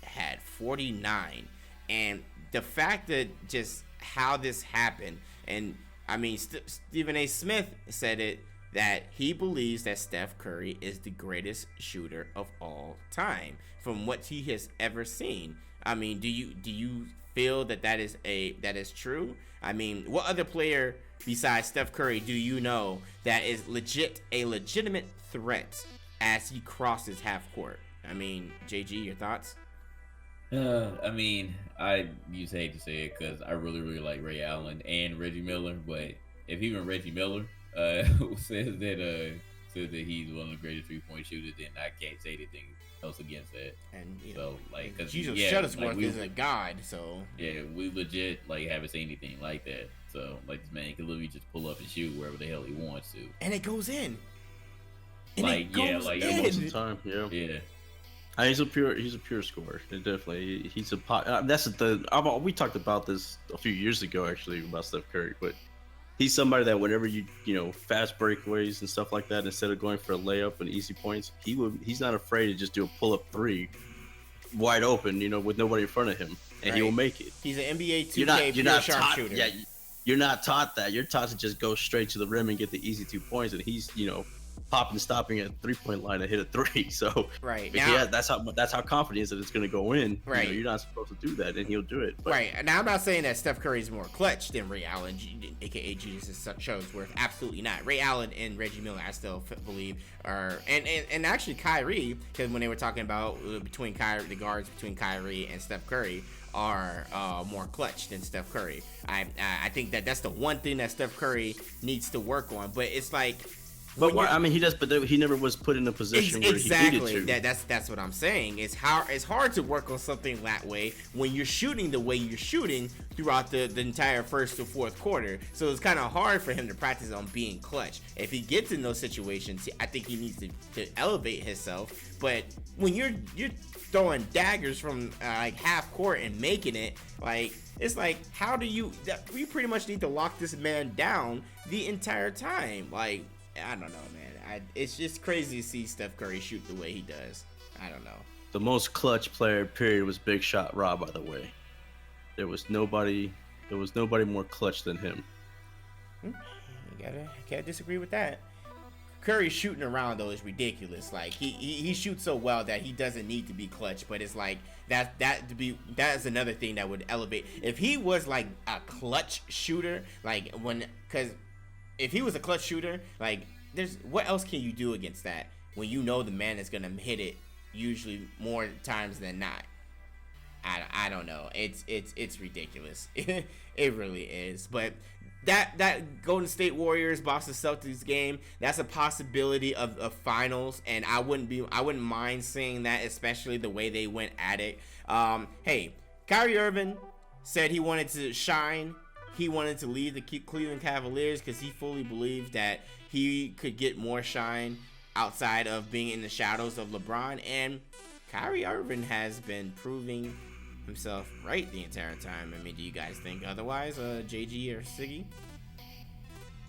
had 49. And the fact that just how this happened, and I mean, Stephen A. Smith said it, that he believes that Steph Curry is the greatest shooter of all time from what he has ever seen. I mean, do you feel that is true? I mean, what other player besides Steph Curry do you know that is a legitimate threat as he crosses half court? I mean, JG, your thoughts? I mean, I used to hate to say it because I really like Ray Allen and Reggie Miller, but if even Reggie Miller says that he's one of the greatest 3-point shooters, then I can't say anything else against that. And so like, because Jesus Shuttlesworth is a god, so yeah, we legit like haven't seen anything like that. So like, this man can literally just pull up and shoot wherever the hell he wants to, and it goes in. And like, most of the time, yeah. He's a pure scorer. Definitely, he's we talked about this a few years ago actually about Steph Curry, but he's somebody that whenever you fast breakaways and stuff like that, instead of going for a layup and easy points, he's not afraid to just do a pull up three, wide open, with nobody in front of him, and he will make it. He's an NBA 2K pure sharpshooter. Yeah, you're not taught that. You're taught to just go straight to the rim and get the easy 2 points, and he's popping, stopping at the 3-point line and hit a three. So that's how confident he is that it's going to go in. Right. You're not supposed to do that, and he'll do it. But. Right. Now I'm not saying that Steph Curry is more clutch than Ray Allen, aka Jesus Shuttlesworth. Absolutely not. Ray Allen and Reggie Miller, I still believe are, and actually Kyrie, because when they were talking about the guards between Kyrie and Steph Curry are more clutch than Steph Curry. I think that's the one thing that Steph Curry needs to work on. But it's like. But he does, but he never was put in a position where he needed to. That's what I'm saying. It's hard to work on something that way when you're shooting the way you're shooting throughout the entire first to fourth quarter. So it's kind of hard for him to practice on being clutch. If he gets in those situations, I think he needs to elevate himself. But when you're throwing daggers from like half court and making it, like, it's like, how do you pretty much need to lock this man down the entire time. Like, I don't know, man. It's just crazy to see Steph Curry shoot the way he does. I don't know. The most clutch player, period, was Big Shot Rob, by the way. There was nobody more clutch than him. You can't disagree with that. Curry shooting around though is ridiculous. Like he shoots so well that he doesn't need to be clutch, but it's like that is another thing that would elevate. If he was like a clutch shooter, because if he was a clutch shooter, like, what else can you do against that when you know the man is gonna hit it usually more times than not? I don't know. It's ridiculous. It really is. But that Golden State Warriors Boston Celtics game, that's a possibility of finals, and I wouldn't mind seeing that, especially the way they went at it. Hey, Kyrie Irving said he wanted to shine. He wanted to leave the Cleveland Cavaliers because he fully believed that he could get more shine outside of being in the shadows of LeBron. And Kyrie Irving has been proving himself right the entire time. I mean, do you guys think otherwise, JG or Siggy?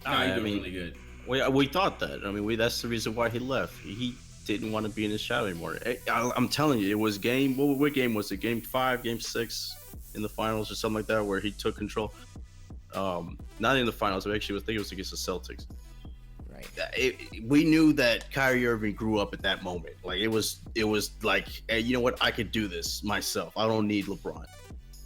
I mean, really good. We thought that. I mean, that's the reason why he left. He didn't want to be in the shadow anymore. I'm telling you, it was what game was it? Game 5, Game 6 in the finals or something like that, where he took control. Not in the finals, but actually I think it was against the Celtics. Right. We knew that Kyrie Irving grew up at that moment. Like it was like, hey, you know what? I could do this myself. I don't need LeBron,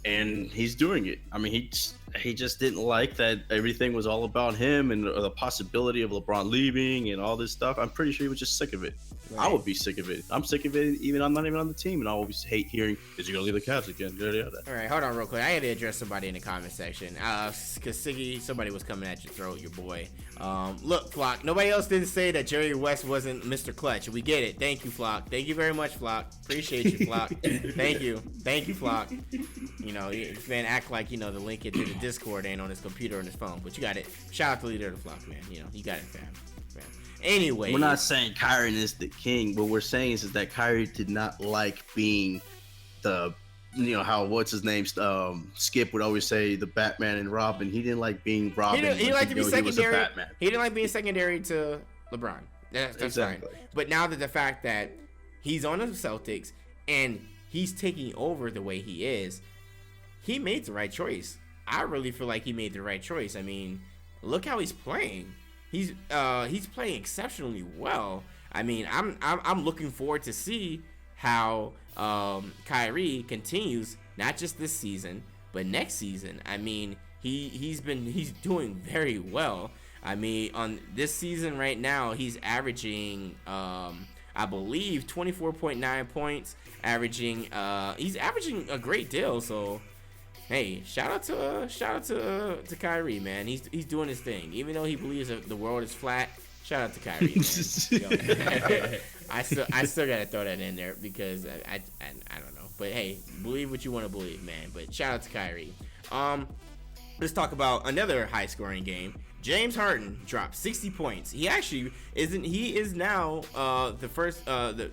and he's doing it. I mean, he just didn't like that everything was all about him and the possibility of LeBron leaving and all this stuff. I'm pretty sure he was just sick of it. Right. I would be sick of it. I'm sick of it. Even I'm not even on the team, and I always hate hearing, "Is he gonna leave the Cavs again?" All right, hold on real quick. I had to address somebody in the comment section. Cause Siggy, somebody was coming at your throat, your boy. Look, Flock. Nobody else didn't say that Jerry West wasn't Mr. Clutch. We get it. Thank you, Flock. Thank you very much, Flock. Appreciate you, Flock. Thank you, Flock. You know, man, act like the link into the Discord ain't on his computer or his phone, but you got it. Shout out to leader of the Flock, man. You got it, fam. Anyway, we're not saying Kyrie is the king. What we're saying is that Kyrie did not like being the, how what's his name? Skip would always say the Batman and Robin. He didn't like being Robin. He liked to be secondary. He didn't like being secondary to LeBron. That's exactly fine. But now that the fact that he's on the Celtics and he's taking over the way he is, he made the right choice. I really feel like he made the right choice. I mean, look how he's playing. He's playing exceptionally well. I mean, I'm looking forward to see how Kyrie continues, not just this season, but next season. I mean, he's doing very well. I mean, on this season right now, he's averaging I believe 24.9 points, he's averaging a great deal. So hey, shout out to Kyrie, man. He's doing his thing. Even though he believes that the world is flat, shout out to Kyrie, man. I still gotta throw that in there because I don't know. But hey, believe what you want to believe, man. But shout out to Kyrie. Let's talk about another high scoring game. James Harden dropped 60 points. He actually isn't. He is now the first.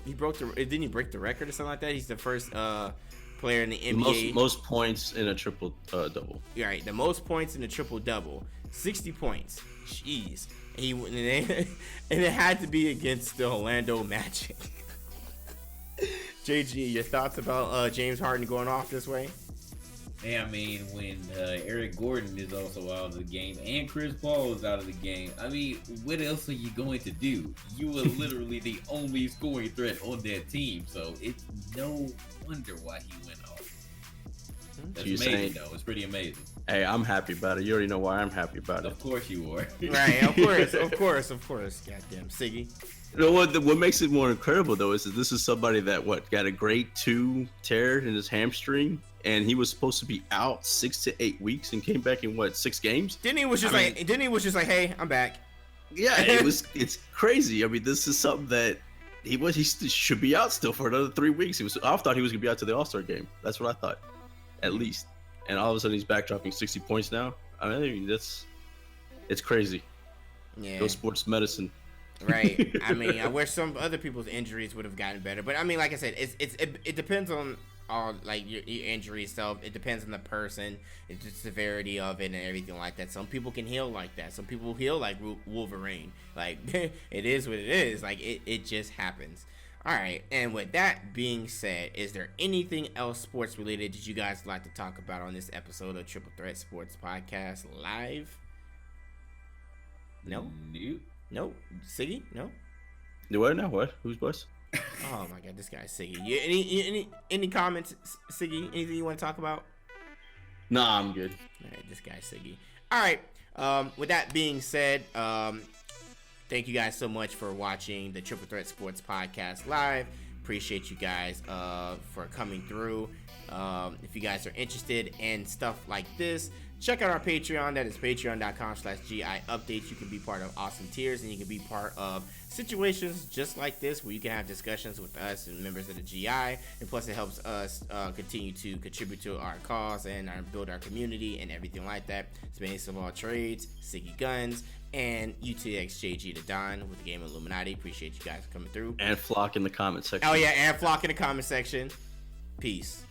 He broke the. Didn't he break the record or something like that? He's the first player in the NBA. Most points in a triple double. Right, the most points in a triple double. 60 points. Jeez. And it had to be against the Orlando Magic. JG, your thoughts about James Harden going off this way? Yeah, I mean, when Eric Gordon is also out of the game and Chris Paul is out of the game, I mean, what else are you going to do? You were literally the only scoring threat on that team, so it's no wonder why he went off. That's amazing, though. It's pretty amazing. Hey, I'm happy about it. You already know why I'm happy about it. Of course you are. Right, of course. Goddamn, Siggy. You know what makes it more incredible, though, is that this is somebody that, got a grade 2 tear in his hamstring, and he was supposed to be out 6 to 8 weeks and came back in, 6 games? Didn't he was just like, hey, I'm back. Yeah, it's crazy. I mean, this is something that he should be out still for another 3 weeks. I thought he was going to be out to the All-Star game. That's what I thought, at least. And all of a sudden, he's back dropping 60 points now. I mean, it's crazy. Yeah. Go sports medicine. Right. I mean, where some other people's injuries would have gotten better, but I mean, like I said, it depends on all your injury itself. It depends on the person, it's the severity of it, and everything like that. Some people can heal like that. Some people heal like Wolverine. Like it is what it is. Like it just happens. All right. And with that being said, is there anything else sports related that you guys would like to talk about on this episode of Triple Threat Sports Podcast Live? No. Nope. Siggy? No? What now? What? Who's boss? Oh my god, this guy's Siggy. Any comments, Siggy? Anything you want to talk about? Nah, I'm good. All right, this guy's Siggy. All right. With that being said, thank you guys so much for watching the Triple Threat Sports Podcast Live. Appreciate you guys for coming through. If you guys are interested in stuff like this, check out our Patreon. That is patreon.com/GI updates. You can be part of awesome tiers, and you can be part of situations just like this where you can have discussions with us and members of the GI. And plus, it helps us continue to contribute to our cause and build our community and everything like that. Space of all trades, Siggy Guns, and UTXJG to Don with the game Illuminaughty. Appreciate you guys coming through. And Flock in the comment section. Oh yeah, and Flock in the comment section. Peace.